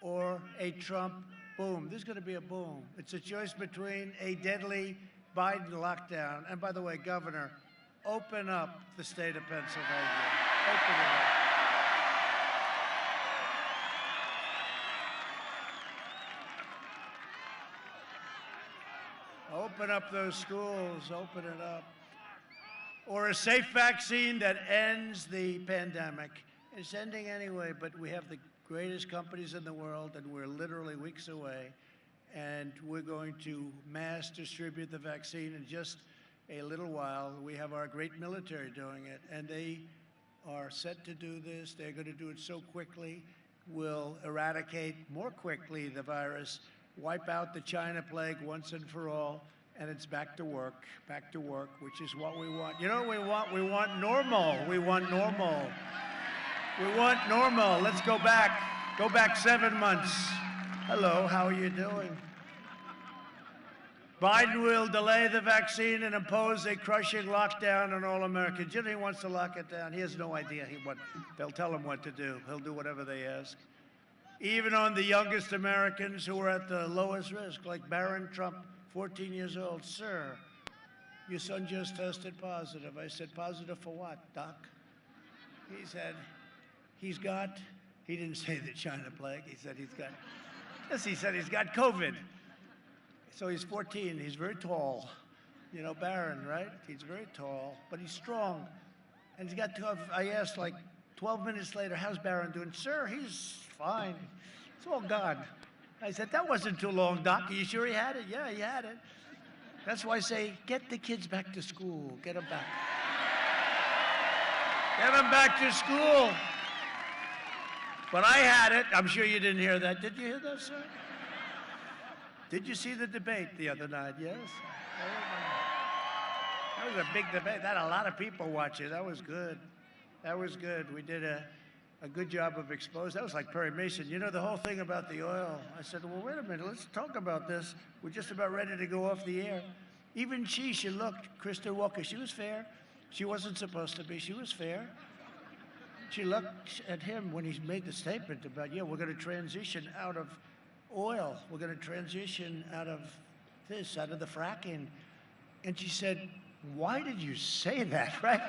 or a Trump boom. There's going to be a boom. It's a choice between a deadly Biden lockdown. And by the way, Governor, open up the state of Pennsylvania. Open it up. Open up those schools, open it up. Or a safe vaccine that ends the pandemic. It's ending anyway, but we have the greatest companies in the world, and we're literally weeks away. And we're going to mass distribute the vaccine in just a little while. We have our great military doing it, and they are set to do this. They're going to do it so quickly. We'll eradicate more quickly the virus, wipe out the China plague once and for all, and it's back to work, which is what we want. You know what we want? We want normal. We want normal. We want normal. Let's go back 7 months. Hello, how are you doing? Biden will delay the vaccine and impose a crushing lockdown on all Americans. You know he wants to lock it down. He has no idea what they'll tell him what to do. He'll do whatever they ask. Even on the youngest Americans who are at the lowest risk, like Barron Trump, 14 years old. Sir, your son just tested positive. I said, positive for what, Doc? He said, he didn't say the China plague. He said he's got COVID. So he's 14, he's very tall. You know Barron, right? He's very tall, but he's strong. And he's got 12, I asked like 12 minutes later, how's Barron doing? Sir, he's fine. It's all God. I said, that wasn't too long, Doc. Are you sure he had it? Yeah, he had it. That's why I say, get the kids back to school. Get them back. Get them back to school. But I had it. I'm sure you didn't hear that. Did you hear that, sir? Did you see the debate the other night? Yes? That was a big debate. That had a lot of people watching. That was good. That was good. We did a good job of exposing. That was like Perry Mason. You know, the whole thing about the oil. I said, well, wait a minute. Let's talk about this. We're just about ready to go off the air. Even she looked, Kristen Walker, she was fair. She wasn't supposed to be. She was fair. She looked at him when he made the statement about, yeah, we're going to transition out of oil. We're going to transition out of this, out of the fracking. And she said, why did you say that, right?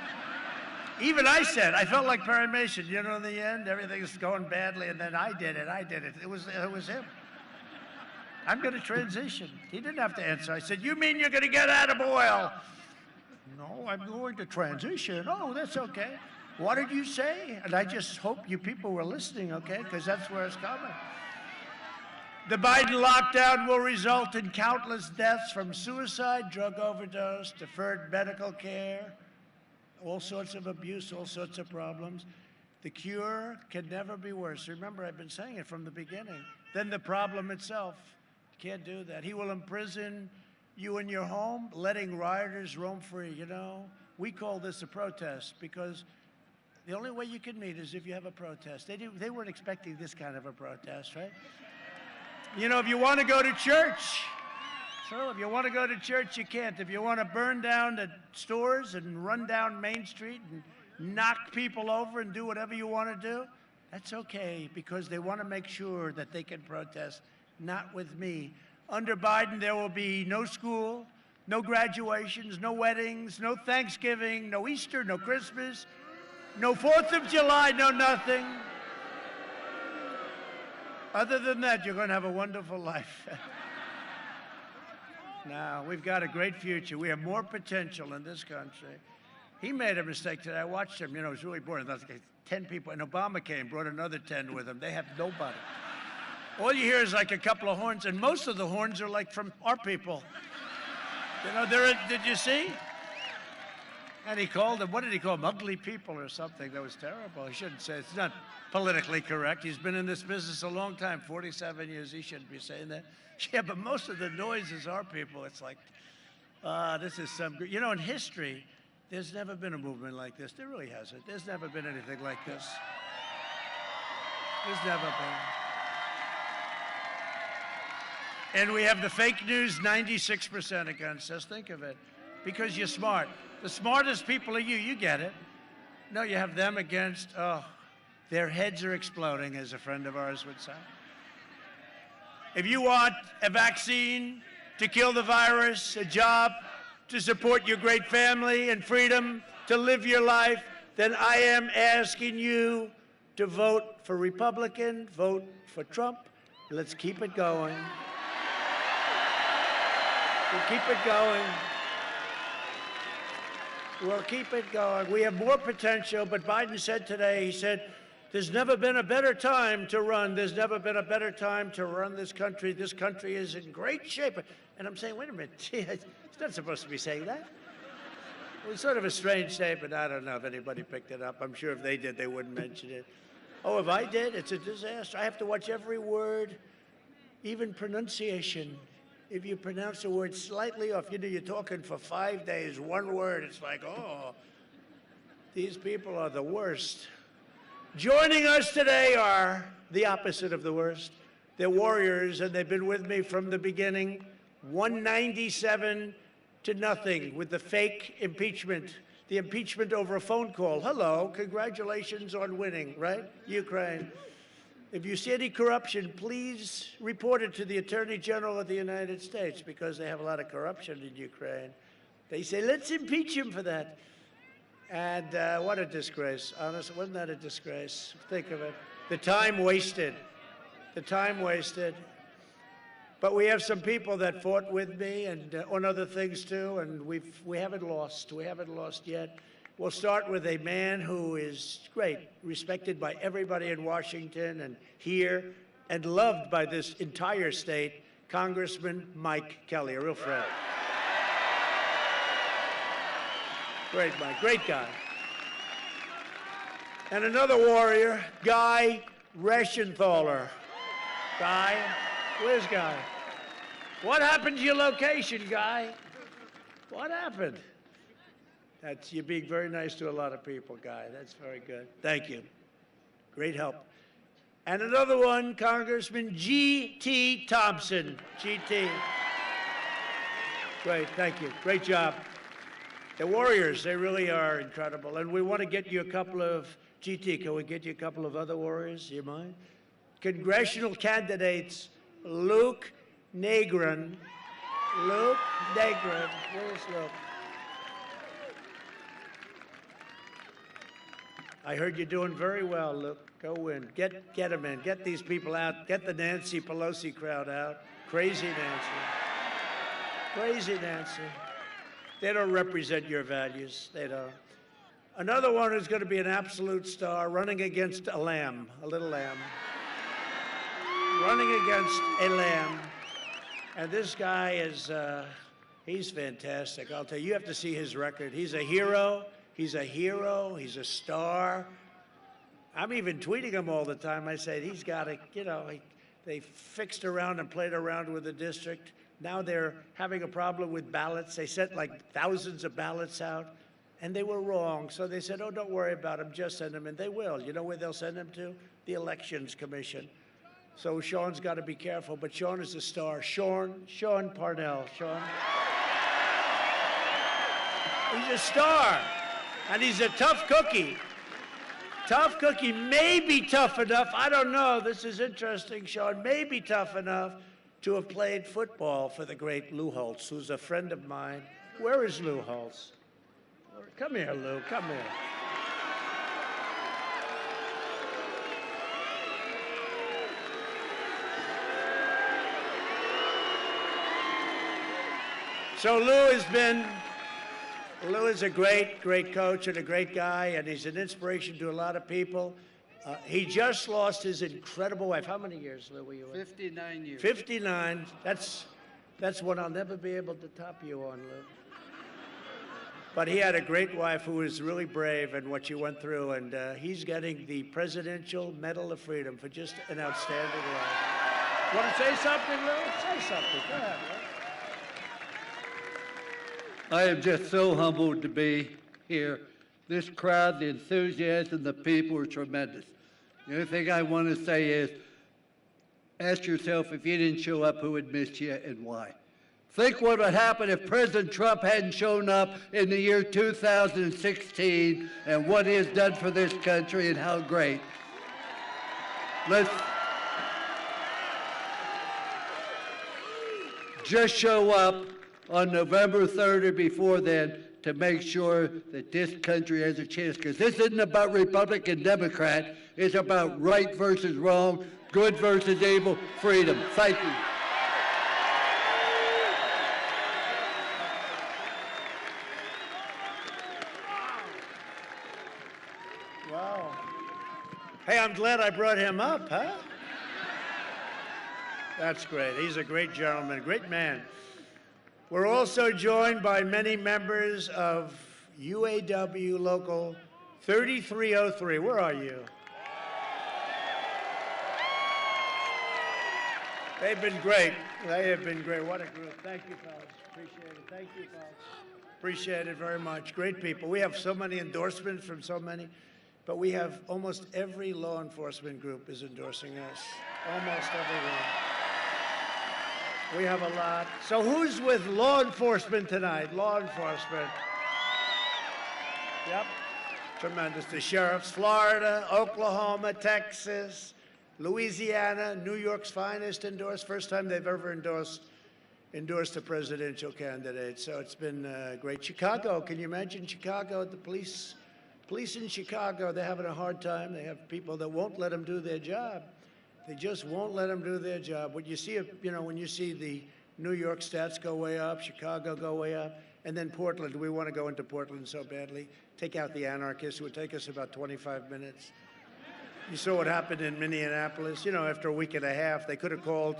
Even I said, I felt like Perry Mason. You know, in the end, everything's going badly, and then I did it. It was him. I'm going to transition. He didn't have to answer. I said, you mean you're going to get out of oil? No, I'm going to transition. Oh, that's okay. What did you say? And I just hope you people were listening, okay? Because that's where it's coming. The Biden lockdown will result in countless deaths from suicide, drug overdose, deferred medical care, all sorts of abuse, all sorts of problems. The cure can never be worse. Remember, I've been saying it from the beginning. Then the problem itself. Can't do that. He will imprison you in your home, letting rioters roam free. You know, we call this a protest because the only way you can meet is if you have a protest. They weren't expecting this kind of a protest, right? You know, if you want to go to church, so if you want to go to church, you can't. If you want to burn down the stores and run down Main Street and knock people over and do whatever you want to do, that's okay, because they want to make sure that they can protest, not with me. Under Biden, there will be no school, no graduations, no weddings, no Thanksgiving, no Easter, no Christmas, no 4th of July, no nothing. Other than that, you're going to have a wonderful life. Now, we've got a great future. We have more potential in this country. He made a mistake today. I watched him. You know, it was really boring. There was like 10 people, and Obama came, brought another 10 with him. They have nobody. All you hear is like a couple of horns, and most of the horns are like from our people. You know, did you see? And he called them, what did he call them? Ugly people or something. That was terrible. He shouldn't say, it's not politically correct. He's been in this business a long time, 47 years. He shouldn't be saying that. Yeah, but most of the noise is our people. It's like, this is some, you know, in history, there's never been a movement like this. There really hasn't. There's never been anything like this. There's never been. And we have the fake news 96% against us. Think of it. Because you're smart. The smartest people are you. You get it. No, you have them against, oh, their heads are exploding, as a friend of ours would say. If you want a vaccine to kill the virus, a job to support your great family and freedom to live your life, then I am asking you to vote for Republican, vote for Trump. Let's keep it going. We'll keep it going. We'll keep it going. We have more potential, but Biden said today, he said, there's never been a better time to run. There's never been a better time to run this country. This country is in great shape. And I'm saying, wait a minute, gee, he's not supposed to be saying that. It was sort of a strange statement. I don't know if anybody picked it up. I'm sure if they did, they wouldn't mention it. Oh, if I did, it's a disaster. I have to watch every word, even pronunciation. If you pronounce a word slightly off, you know, you're talking for 5 days, one word, it's like, oh, these people are the worst. Joining us today are the opposite of the worst. They're warriors, and they've been with me from the beginning, 197 to nothing with the fake impeachment, the impeachment over a phone call. Hello, congratulations on winning, right? Ukraine. If you see any corruption, please report it to the Attorney General of the United States, because they have a lot of corruption in Ukraine. They say, let's impeach him for that. And what a disgrace. Honestly, wasn't that a disgrace? Think of it. The time wasted. The time wasted. But we have some people that fought with me and on other things too, and we haven't lost. We haven't lost yet. We'll start with a man who is great, respected by everybody in Washington and here, and loved by this entire state, Congressman Mike Kelly, a real friend. Great Mike, great guy. And another warrior, Guy Reschenthaler. Guy, where's Guy? What happened to your location, Guy? What happened? You're being very nice to a lot of people, Guy. That's very good. Thank you. Great help. And another one, Congressman G.T. Thompson. G.T. Great, thank you. Great job. The warriors, they really are incredible. And we want to get you a couple of, G.T., can we get you a couple of other warriors? Do you mind? Congressional candidates, Luke Negron. Luke Negron. Where's Luke? I heard you're doing very well, Luke. Go win. Get them in. Get these people out. Get the Nancy Pelosi crowd out. Crazy Nancy. Crazy Nancy. They don't represent your values. They don't. Another one who's going to be an absolute star, running against a lamb, a little lamb. Running against a lamb. And this guy is, he's fantastic. I'll tell you, you have to see his record. He's a hero. He's a hero. He's a star. I'm even tweeting him all the time. I say, he's got to, you know, they fixed around and played around with the district. Now they're having a problem with ballots. They sent like thousands of ballots out, and they were wrong. So they said, oh, don't worry about them. Just send them, and they will. You know where they'll send them to? The Elections Commission. So Sean's got to be careful, but Sean is a star. Sean Parnell. Sean. He's a star, and he's a tough cookie. Tough cookie, maybe tough enough. I don't know. This is interesting, Sean. Maybe tough enough to have played football for the great Lou Holtz, who's a friend of mine. Where is Lou Holtz? Come here, Lou. Come here. So Lou is a great, great coach and a great guy, and he's an inspiration to a lot of people. He just lost his incredible wife. How many years, Lou, were you in? 59 years. 59. That's one I'll never be able to top you on, Lou. But he had a great wife who was really brave in what she went through, and he's getting the Presidential Medal of Freedom for just an outstanding life. Want to say something, Lou? Say something. Go ahead, Lou. I am just so humbled to be here. This crowd, the enthusiasm, the people are tremendous. The only thing I want to say is, ask yourself if you didn't show up, who would miss you and why. Think what would happen if President Trump hadn't shown up in the year 2016 and what he has done for this country and how great. Let's just show up on November 3rd or before then to make sure that this country has a chance. Because this isn't about Republican, Democrat. It's about right versus wrong, good versus evil, freedom. Thank you. Wow. Hey, I'm glad I brought him up, huh? That's great. He's a great gentleman, great man. We're also joined by many members of UAW Local 3303. Where are you? They've been great. They have been great. What a group. Thank you, fellas. Appreciate it. Thank you, fellas. Appreciate it very much. Great people. We have so many endorsements from so many, but we have almost every law enforcement group is endorsing us. Almost everyone. We have a lot. So who's with law enforcement tonight? Law enforcement. Yep. Tremendous. The sheriffs, Florida, Oklahoma, Texas, Louisiana, New York's finest endorsed. First time they've ever endorsed a presidential candidate. So it's been great. Chicago, can you imagine Chicago? The police in Chicago, they're having a hard time. They have people that won't let them do their job. They just won't let them do their job. When you see, when you see the New York stats go way up, Chicago go way up, and then Portland, we want to go into Portland so badly. Take out the anarchists. It would take us about 25 minutes. You saw what happened in Minneapolis. After a week and a half, they could have called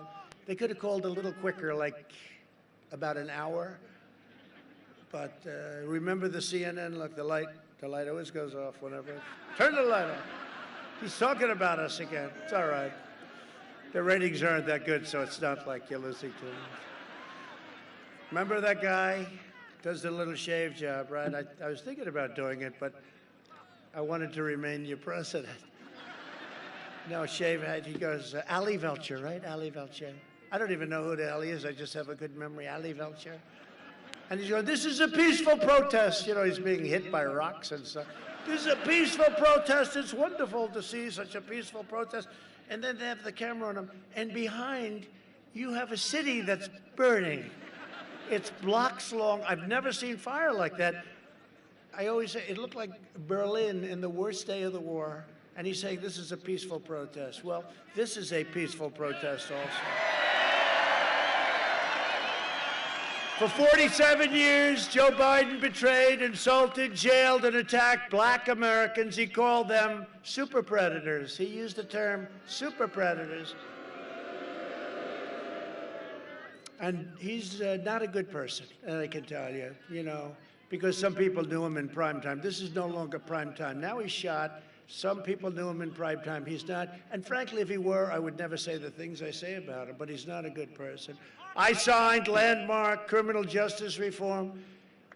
a little quicker, like about an hour. But remember the CNN? Look, the light always goes off whenever. Turn the light off. He's talking about us again. It's all right. The ratings aren't that good, so it's not like you're listening to him. Remember that guy? Does the little shave job, right? I was thinking about doing it, but I wanted to remain your president. No, shave head. He goes, Ali Velcher, right? Ali Velcher. I don't even know who the hell he is. I just have a good memory. Ali Velcher. And he's going, this is a peaceful protest. He's being hit by rocks and stuff. This is a peaceful protest. It's wonderful to see such a peaceful protest. And then they have the camera on him. And behind, you have a city that's burning. It's blocks long. I've never seen fire like that. I always say, it looked like Berlin in the worst day of the war. And he's saying, this is a peaceful protest. Well, this is a peaceful protest also. For 47 years, Joe Biden betrayed, insulted, jailed, and attacked black Americans. He called them super predators. He used the term super predators. And he's not a good person, I can tell you, because some people knew him in prime time. This is no longer prime time. Now he's shot. Some people knew him in prime time. He's not. And frankly, if he were, I would never say the things I say about him, but he's not a good person. I signed landmark criminal justice reform,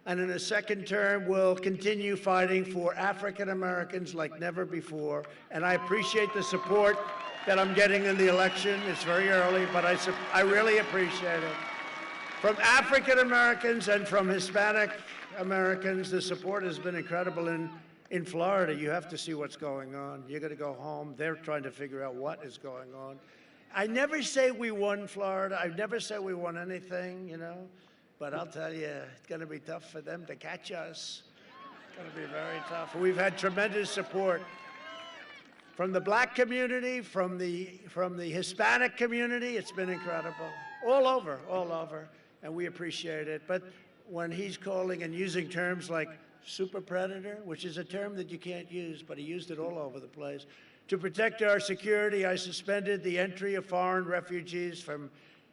and in a second term will continue fighting for African Americans like never before. And I appreciate the support that I'm getting in the election. It's very early, but I really appreciate it. From African Americans and from Hispanic Americans, the support has been incredible. In Florida, you have to see what's going on. You're going to go home. They're trying to figure out what is going on. I never say we won Florida. I never say we won anything, but I'll tell you, it's going to be tough for them to catch us. It's going to be very tough. We've had tremendous support from the black community, from the Hispanic community. It's been incredible. All over, and we appreciate it. But when he's calling and using terms like super predator, which is a term that you can't use, but he used it all over the place. To protect our security, I suspended the entry of foreign refugees from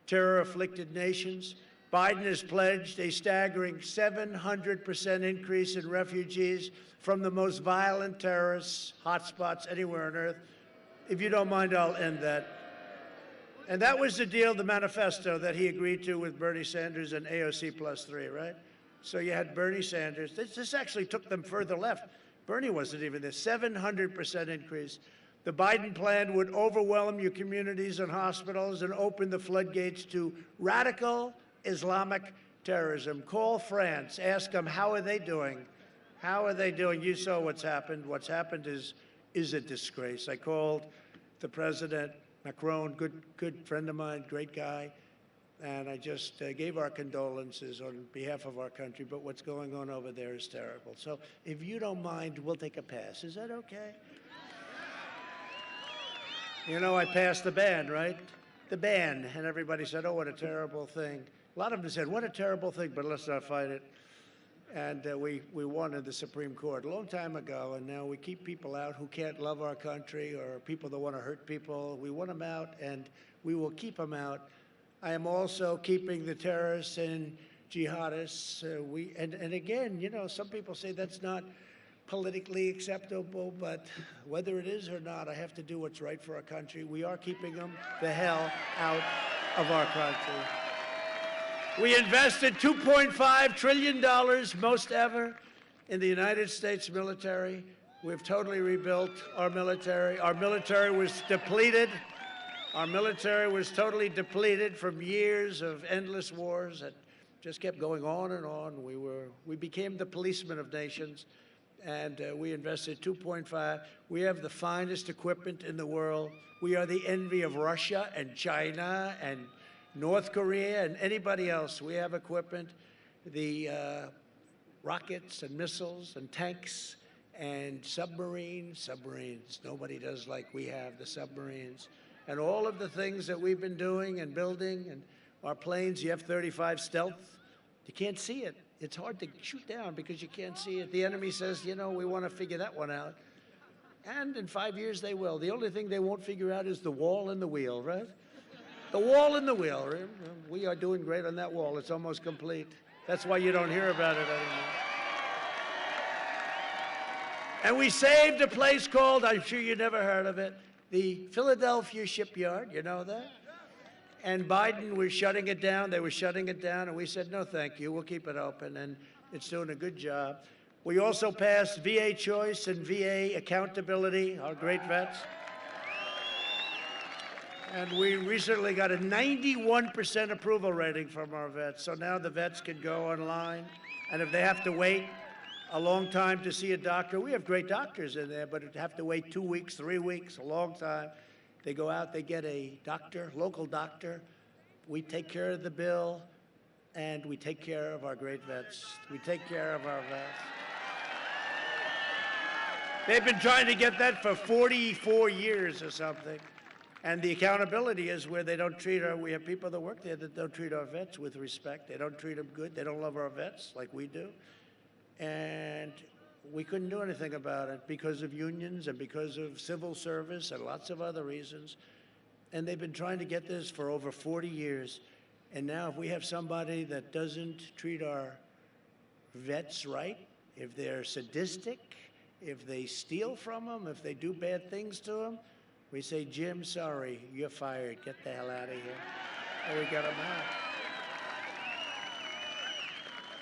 terror-afflicted nations. Biden has pledged a staggering 700% increase in refugees from the most violent terrorist hotspots anywhere on earth. If you don't mind, I'll end that. And that was the deal, the manifesto that he agreed to with Bernie Sanders and AOC +3, right? So you had Bernie Sanders. This actually took them further left. Bernie wasn't even there. 700% increase. The Biden plan would overwhelm your communities and hospitals and open the floodgates to radical Islamic terrorism. Call France. Ask them, how are they doing? How are they doing? You saw what's happened. What's happened is a disgrace. I called the president, Macron, good friend of mine, great guy. And I just gave our condolences on behalf of our country, but what's going on over there is terrible. So if you don't mind, we'll take a pass. Is that okay? I passed the ban, right? The ban. And everybody said, oh, what a terrible thing. A lot of them said, what a terrible thing, but let's not fight it. And we won in the Supreme Court a long time ago, and now we keep people out who can't love our country or people that want to hurt people. We want them out, and we will keep them out. I am also keeping the terrorists and jihadists. And again, some people say that's not politically acceptable, but whether it is or not, I have to do what's right for our country. We are keeping them the hell out of our country. We invested $2.5 trillion, most ever, in the United States military. We've totally rebuilt our military. Our military was depleted. Our military was totally depleted from years of endless wars that just kept going on and on. We became the policemen of nations, and we invested $2.5. We have the finest equipment in the world. We are the envy of Russia and China and North Korea and anybody else. We have equipment, the rockets and missiles and tanks and submarines. Nobody does like we have the submarines. And all of the things that we've been doing and building, and our planes, the F-35 stealth, you can't see it. It's hard to shoot down because you can't see it. The enemy says, we want to figure that one out. And in 5 years they will. The only thing they won't figure out is the wall and the wheel, right? The wall and the wheel. We are doing great on that wall. It's almost complete. That's why you don't hear about it anymore. And we saved a place called, I'm sure you never heard of it, the Philadelphia Shipyard. You know that? And Biden was shutting it down. They were shutting it down. And we said, no, thank you. We'll keep it open. And it's doing a good job. We also passed VA choice and VA accountability, our great vets. And we recently got a 91% approval rating from our vets. So now the vets can go online. And if they have to wait a long time to see a doctor, we have great doctors in there, but have to wait 2 weeks, 3 weeks, a long time. They go out, they get a doctor, local doctor. We take care of the bill, and we take care of our great vets. We take care of our vets. They've been trying to get that for 44 years or something. And the accountability is where they don't treat our, we have people that work there that don't treat our vets with respect. They don't treat them good. They don't love our vets like we do. And we couldn't do anything about it because of unions and because of civil service and lots of other reasons. And they've been trying to get this for over 40 years. And now if we have somebody that doesn't treat our vets right, if they're sadistic, if they steal from them, if they do bad things to them, we say, Jim, sorry, you're fired. Get the hell out of here. And we got him out.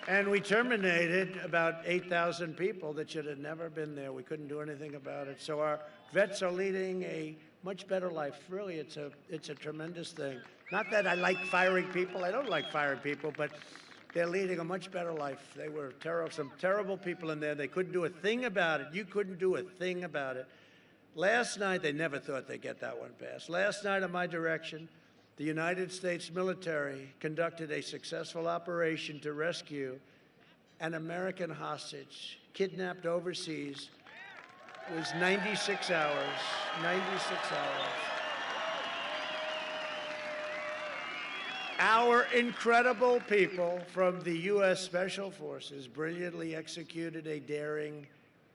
And we terminated about 8,000 people that should have never been there. We couldn't do anything about it. So our vets are leading a much better life. Really, it's a tremendous thing. Not that I like firing people. I don't like firing people, but they're leading a much better life. They were some terrible people in there. They couldn't do a thing about it. You couldn't do a thing about it. Last night, they never thought they'd get that one passed. Last night, at my direction, the United States military conducted a successful operation to rescue an American hostage kidnapped overseas. It was 96 hours, 96 hours. Our incredible people from the U.S. Special Forces brilliantly executed a daring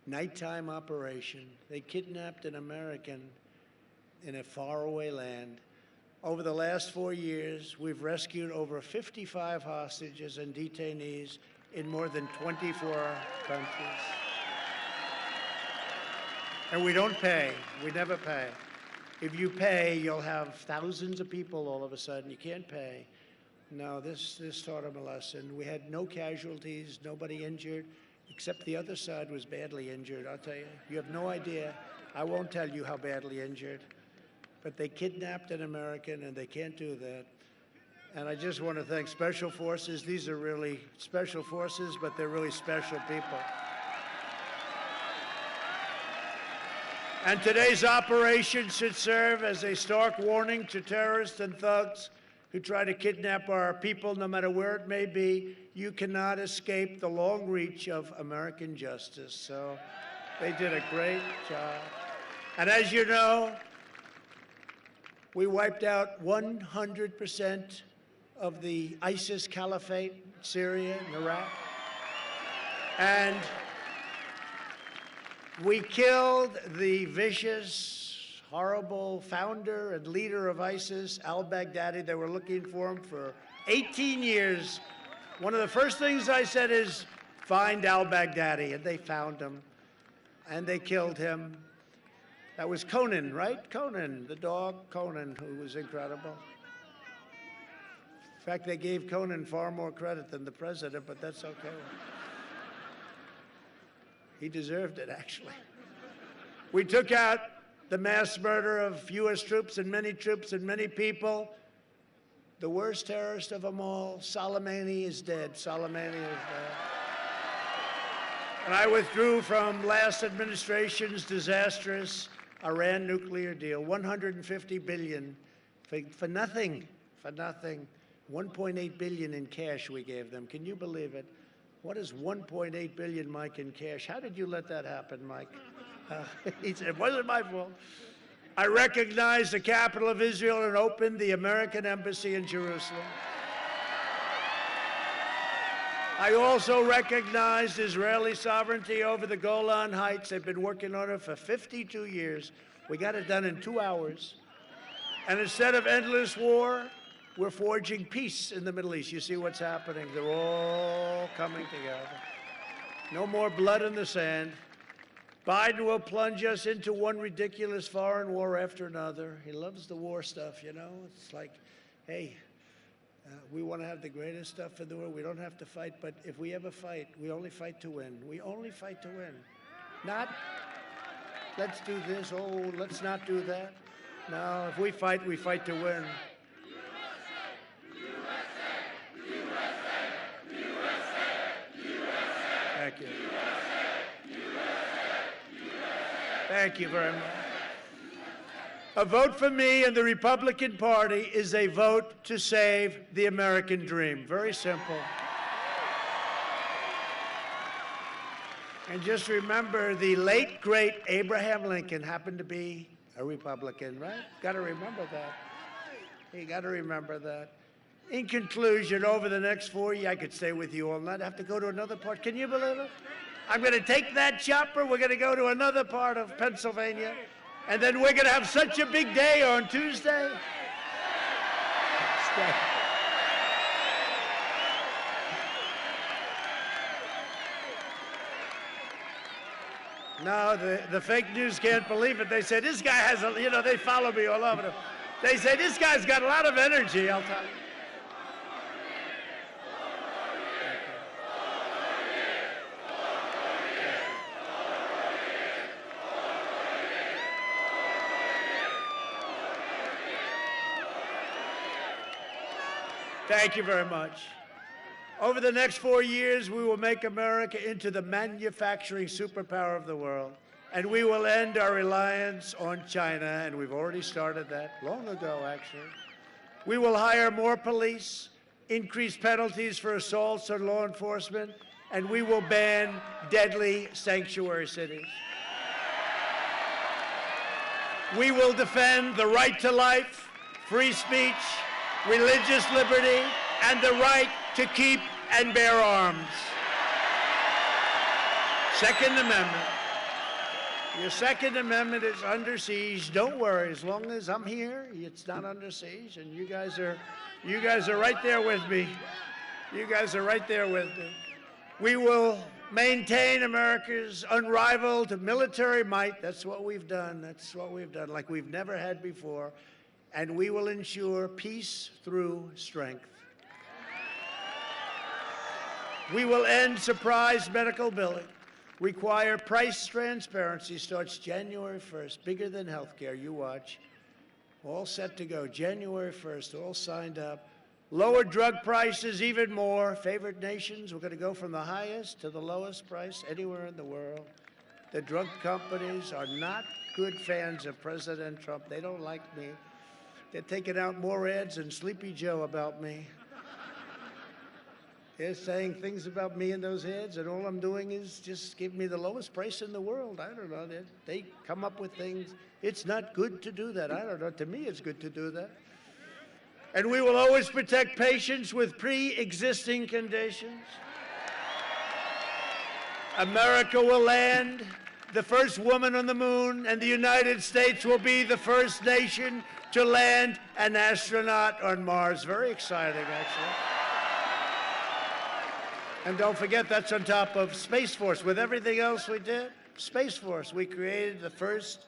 nighttime operation. They kidnapped an American in a faraway land. Over the last 4 years, we've rescued over 55 hostages and detainees in more than 24 countries. And we don't pay. We never pay. If you pay, you'll have thousands of people all of a sudden. You can't pay. No, this taught them a lesson. We had no casualties, nobody injured, except the other side was badly injured. I'll tell you, you have no idea. I won't tell you how badly injured. But they kidnapped an American, and they can't do that. And I just want to thank Special Forces. These are really Special Forces, but they're really special people. And today's operation should serve as a stark warning to terrorists and thugs who try to kidnap our people, no matter where it may be. You cannot escape the long reach of American justice. So they did a great job. And as you know, we wiped out 100% of the ISIS caliphate, Syria and Iraq. And we killed the vicious, horrible founder and leader of ISIS, al-Baghdadi. They were looking for him for 18 years. One of the first things I said is, find al-Baghdadi, and they found him, and they killed him. That was Conan, right? Conan, the dog Conan, who was incredible. In fact, they gave Conan far more credit than the president, but that's okay. He deserved it, actually. We took out the mass murder of U.S. troops and many people. The worst terrorist of them all, Soleimani, is dead. Soleimani is dead. And I withdrew from last administration's disastrous Iran nuclear deal, $150 billion for nothing, for nothing. 1.8 billion in cash we gave them. Can you believe it? What is 1.8 billion, Mike, in cash? How did you let that happen, Mike? He said, it wasn't my fault. I recognized the capital of Israel and opened the American embassy in Jerusalem. I also recognized Israeli sovereignty over the Golan Heights. They've been working on it for 52 years. We got it done in 2 hours. And instead of endless war, we're forging peace in the Middle East. You see what's happening. They're all coming together. No more blood in the sand. Biden will plunge us into one ridiculous foreign war after another. He loves the war stuff, you know. It's like, hey, we want to have the greatest stuff in the world. We don't have to fight, but if we ever fight, we only fight to win. We only fight to win. Not, let's do this, oh, let's not do that. No, if we fight to win. Thank you. Thank you very much. A vote for me and the Republican Party is a vote to save the American dream. Very simple. And just remember, the late, great Abraham Lincoln happened to be a Republican, right? Got to remember that. You got to remember that. In conclusion, over the next 4 years, I could stay with you all night. I have to go to another part. Can you believe it? I'm going to take that chopper. We're going to go to another part of Pennsylvania. And then we're going to have such a big day on Tuesday. No, the fake news can't believe it. They say, this guy has a, you know, they follow me all over. They say, this guy's got a lot of energy, I'll tell you. Thank you very much. Over the next 4 years, we will make America into the manufacturing superpower of the world, and we will end our reliance on China, and we've already started that long ago, actually. We will hire more police, increase penalties for assaults on law enforcement, and we will ban deadly sanctuary cities. We will defend the right to life, free speech, religious liberty, and the right to keep and bear arms. Second Amendment. Your Second Amendment is under siege. Don't worry, as long as I'm here, it's not under siege, and you guys are right there with me. You guys are right there with me. We will maintain America's unrivaled military might. That's what we've done. That's what we've done, like we've never had before. And we will ensure peace through strength. We will end surprise medical billing. Require price transparency. Starts January 1st, bigger than healthcare. You watch. All set to go. January 1st, all signed up. Lower drug prices even more. Favored nations, we're going to go from the highest to the lowest price anywhere in the world. The drug companies are not good fans of President Trump. They don't like me. They're taking out more ads than Sleepy Joe about me. They're saying things about me in those ads, and all I'm doing is just give me the lowest price in the world. I don't know. They come up with things. It's not good to do that. I don't know. To me, it's good to do that. And we will always protect patients with pre-existing conditions. America will land the first woman on the moon, and the United States will be the first nation to land an astronaut on Mars. Very exciting, actually. And don't forget, that's on top of Space Force. With everything else we did, Space Force, we created the first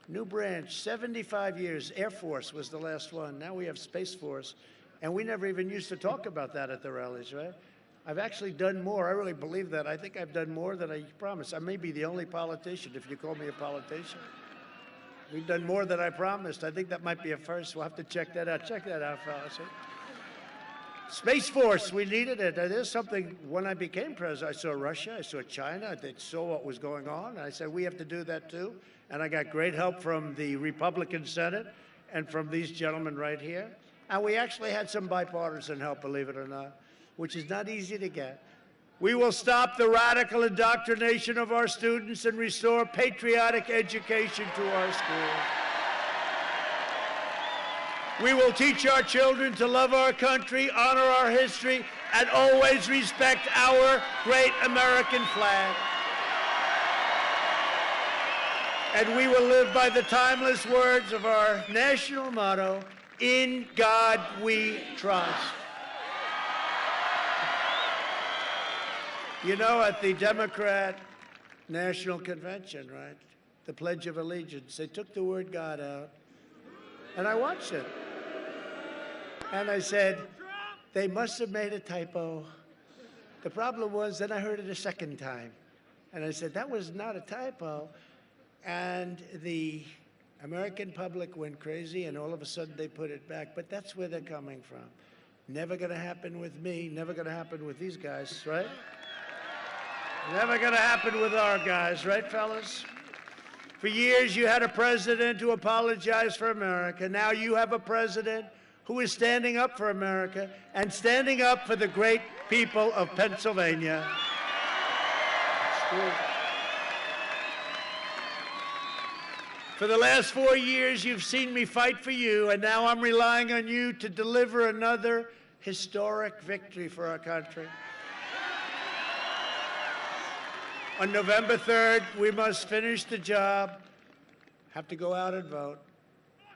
new branch, 75 years. Air Force was the last one. Now we have Space Force. And we never even used to talk about that at the rallies, right? I've actually done more. I really believe that. I think I've done more than I promised. I may be the only politician, if you call me a politician. We've done more than I promised. I think that might be a first. We'll have to check that out. Check that out, fellas. Space Force, we needed it. There's something, when I became president, I saw Russia, I saw China, they saw what was going on. And I said, we have to do that too. And I got great help from the Republican Senate and from these gentlemen right here. And we actually had some bipartisan help, believe it or not, which is not easy to get. We will stop the radical indoctrination of our students and restore patriotic education to our schools. We will teach our children to love our country, honor our history, and always respect our great American flag. And we will live by the timeless words of our national motto, "In God we trust." You know, at the Democrat National Convention, right, the Pledge of Allegiance, they took the word God out, and I watched it. And I said, they must have made a typo. The problem was, then I heard it a second time. And I said, that was not a typo. And the American public went crazy, and all of a sudden they put it back. But that's where they're coming from. Never going to happen with me. Never going to happen with these guys, right? Never going to happen with our guys, right, fellas? For years, you had a president who apologized for America. Now you have a president who is standing up for America and standing up for the great people of Pennsylvania. For the last 4 years, you've seen me fight for you, and now I'm relying on you to deliver another historic victory for our country. On November 3rd, we must finish the job. Have to go out and vote.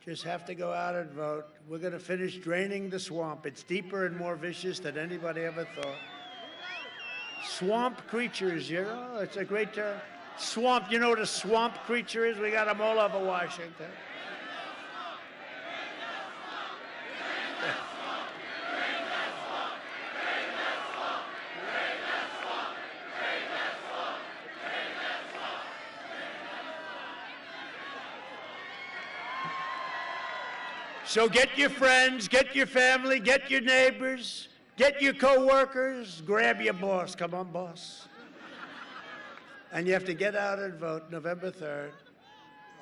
Just have to go out and vote. We're going to finish draining the swamp. It's deeper and more vicious than anybody ever thought. Swamp creatures, you know, it's a great term. Swamp, you know what a swamp creature is? We got them all over Washington. So get your friends, get your family, get your neighbors, get your co-workers, grab your boss. Come on, boss. And you have to get out and vote November 3rd.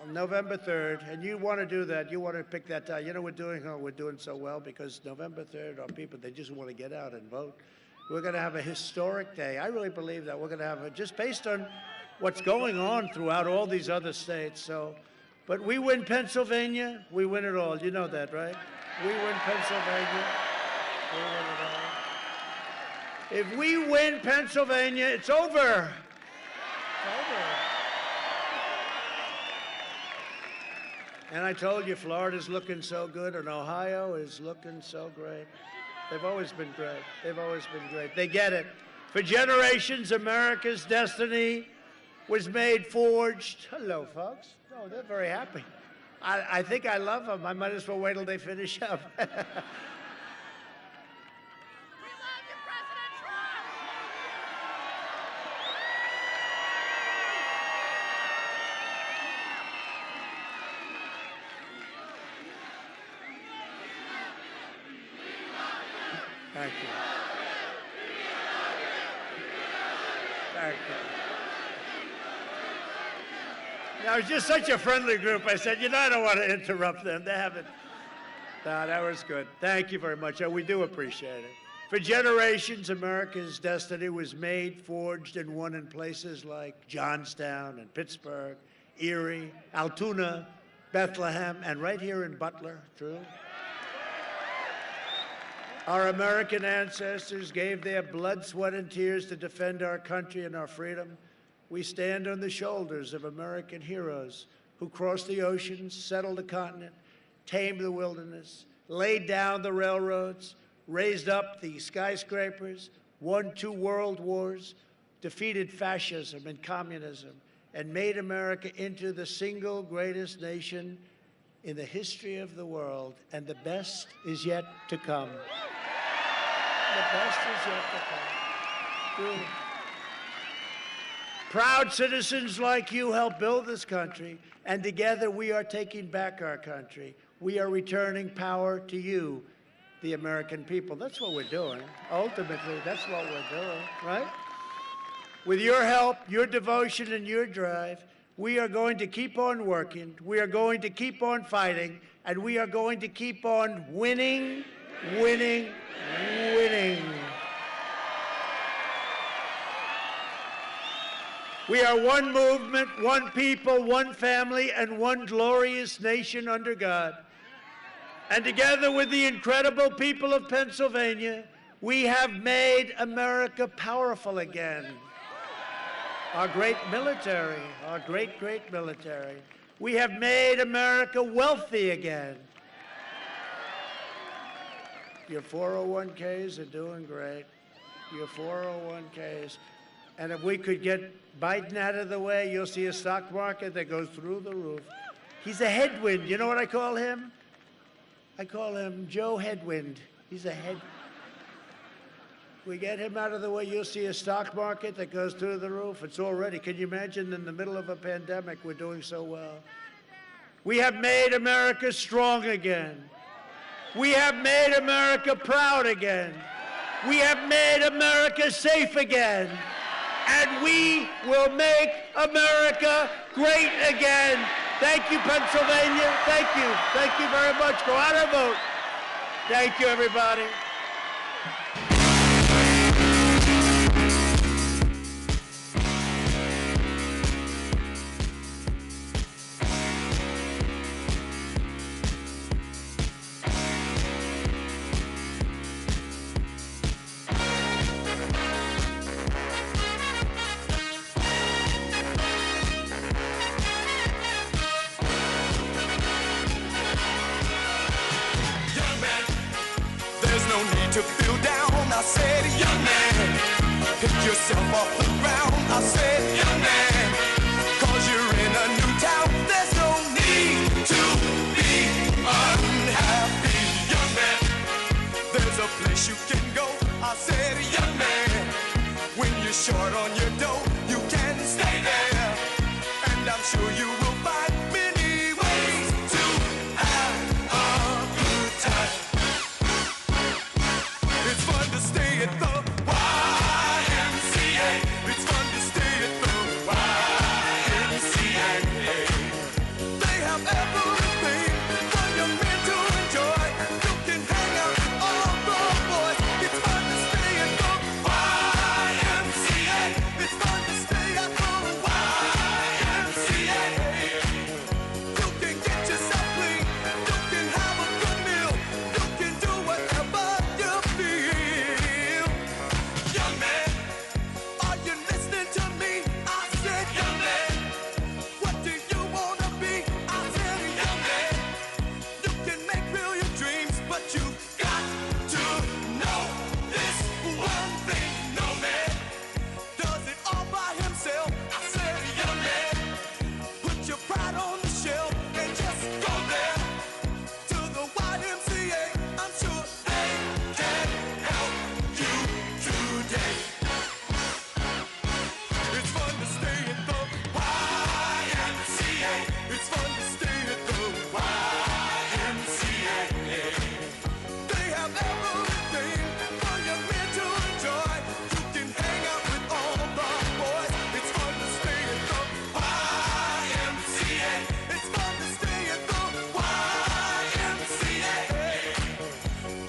On November 3rd, and you want to do that, you want to pick that time. You know, we're doing so well because November 3rd, our people, they just want to get out and vote. We're going to have a historic day. I really believe that. We're going to have just based on what's going on throughout all these other states. So, but we win Pennsylvania, we win it all. You know that, right? We win Pennsylvania, we win it all. If we win Pennsylvania, it's over. And I told you, Florida's looking so good, and Ohio is looking so great. They've always been great. They've always been great. They get it. For generations, America's destiny was made, forged. Hello, folks. Oh, they're very happy. I think I love them. I might as well wait till they finish up. Thank you. Thank you. Now, it's just such a friendly group. I said, you know, I don't want to interrupt them. They haven't. No, that was good. Thank you very much. We do appreciate it. For generations, America's destiny was made, forged, and won in places like Johnstown and Pittsburgh, Erie, Altoona, Bethlehem, and right here in Butler, true? Our American ancestors gave their blood, sweat, and tears to defend our country and our freedom. We stand on the shoulders of American heroes who crossed the oceans, settled the continent, tamed the wilderness, laid down the railroads, raised up the skyscrapers, won 2 world wars, defeated fascism and communism, and made America into the single greatest nation in the history of the world. And the best is yet to come. The best is yet to come. Really. Proud citizens like you help build this country, and together we are taking back our country. We are returning power to you, the American people. That's what we're doing. Ultimately, that's what we're doing, right? With your help, your devotion, and your drive, we are going to keep on working, we are going to keep on fighting, and we are going to keep on winning, winning, winning. We are one movement, one people, one family, and one glorious nation under God. And together with the incredible people of Pennsylvania, we have made America powerful again. Our great military, our great, great military. We have made America wealthy again. Your 401ks are doing great. Your 401ks. And if we could get Biden out of the way, you'll see a stock market that goes through the roof. He's a headwind. You know what I call him? I call him Joe Headwind. He's a head. We get him out of the way, you'll see a stock market that goes through the roof. It's already, can you imagine in the middle of a pandemic, we're doing so well. We have made America strong again. We have made America proud again. We have made America safe again. And we will make America great again. Thank you, Pennsylvania. Thank you. Thank you very much. Go out and vote. Thank you, everybody. to feel down. I said, young man, pick yourself off the ground. I said, young man, cause you're in a new town. There's no need to be unhappy, young man. There's a place you can go. I said, young man, when you're short on your dough, you can stay there. And I'm sure you will find many ways to have a good time. It's fun to stay at the YMCA. It's fun to stay at the YMCA. They have everything for young men to enjoy. You can hang out with all the boys. It's fun to stay at the YMCA. It's fun to stay at the YMCA. You can get yourself clean. You can have a good meal. You can do whatever you feel. Young man, are you listening to me? I said, young man, what do you want to be? I said, young man, you can make real your dreams, but you got to know this one thing. No man does it all by himself. I said, young man, put your pride on the shelf and just go there to the YMCA. I'm sure they can help you today. It's fun to stay at the YMCA. It's fun to stay at the YMCA. They have everything for young men to enjoy. You can hang out with all the boys. It's fun to stay at the YMCA. It's fun to stay at the YMCA.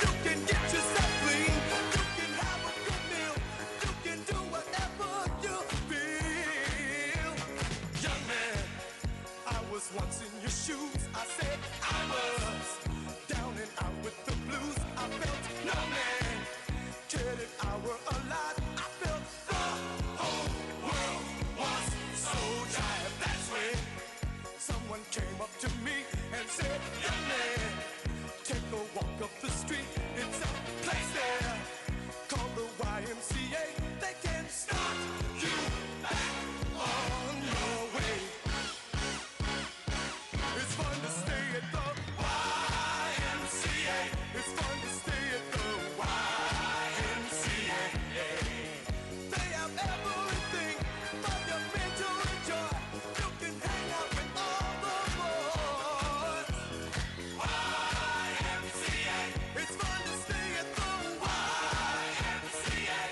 You can get yourself clean. You can have a good meal. You can do whatever you feel. Young man, I was once in your shoes. I said I was down and out with the blues. I felt no man cared if I were alive. I felt the whole world was so tired. That's when someone came up to me and said, young man, take a walk up the street. It's a place there called the YMCA. They can start you back on your way. It's fun to stay at the YMCA. It's fun to stay at the YMCA. They have everything for your men to enjoy. You can hang out with all the boys. YMCA. It's fun to stay at the YMCA.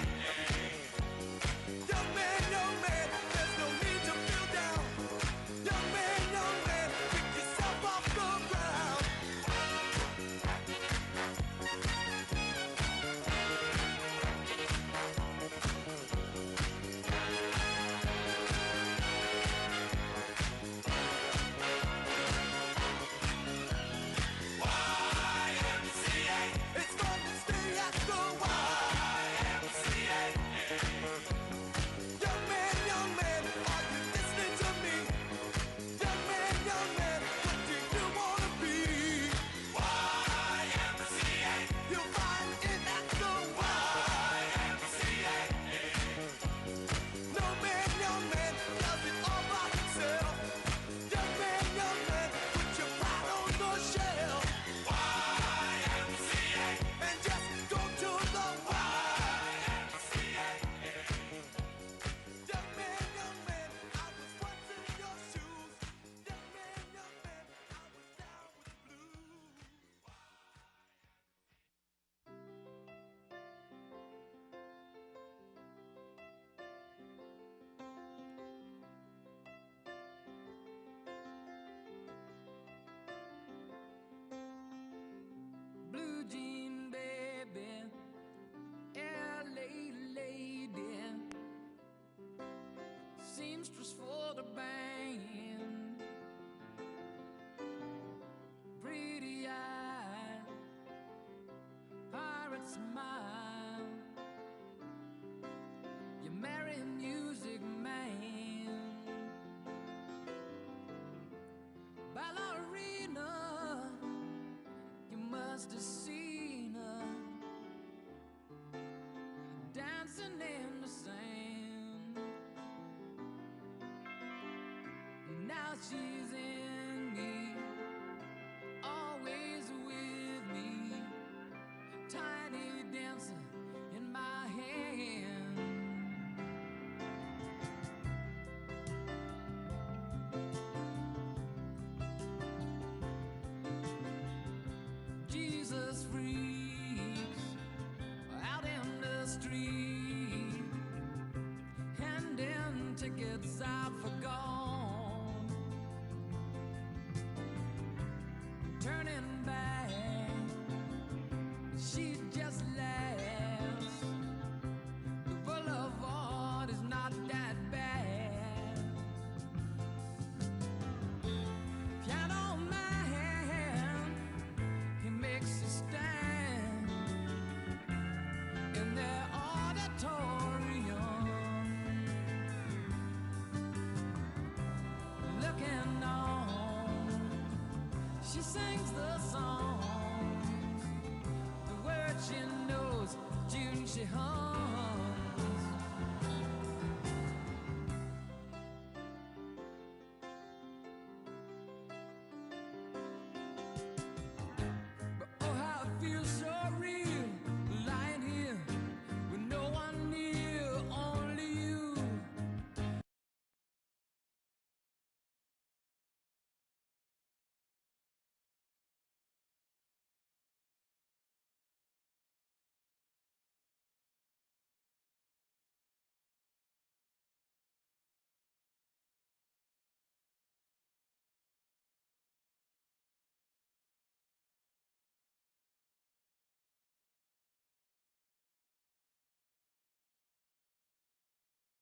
Young man, there's no need to feel down. Young man, pick yourself off the ground. YMCA. It's fun to stay at the YMCA. Young man, are you listening to me? Young man, what do you want to be? YMCA. You'll find it at the YMCA. No man, does it all by himself. Young man, put your pride on the shelf. YMCA. And just go to the YMCA. Young man, I was once in your shoes. Young man, I was down with the blues. Blue jean baby, LA lady, seamstress for the band, pretty eye, pirate smile. You marry a music man, ballerina. You must have seen her she's in me, always with me, tiny dancer in my hand. Jesus freaks out in the street, handing tickets out for gone, turning back, she just laughs. The boulevard is not that bad. Piano man, he makes a stand in their auditorium, looking on. She sings the songs, the words she knows, tune she hums.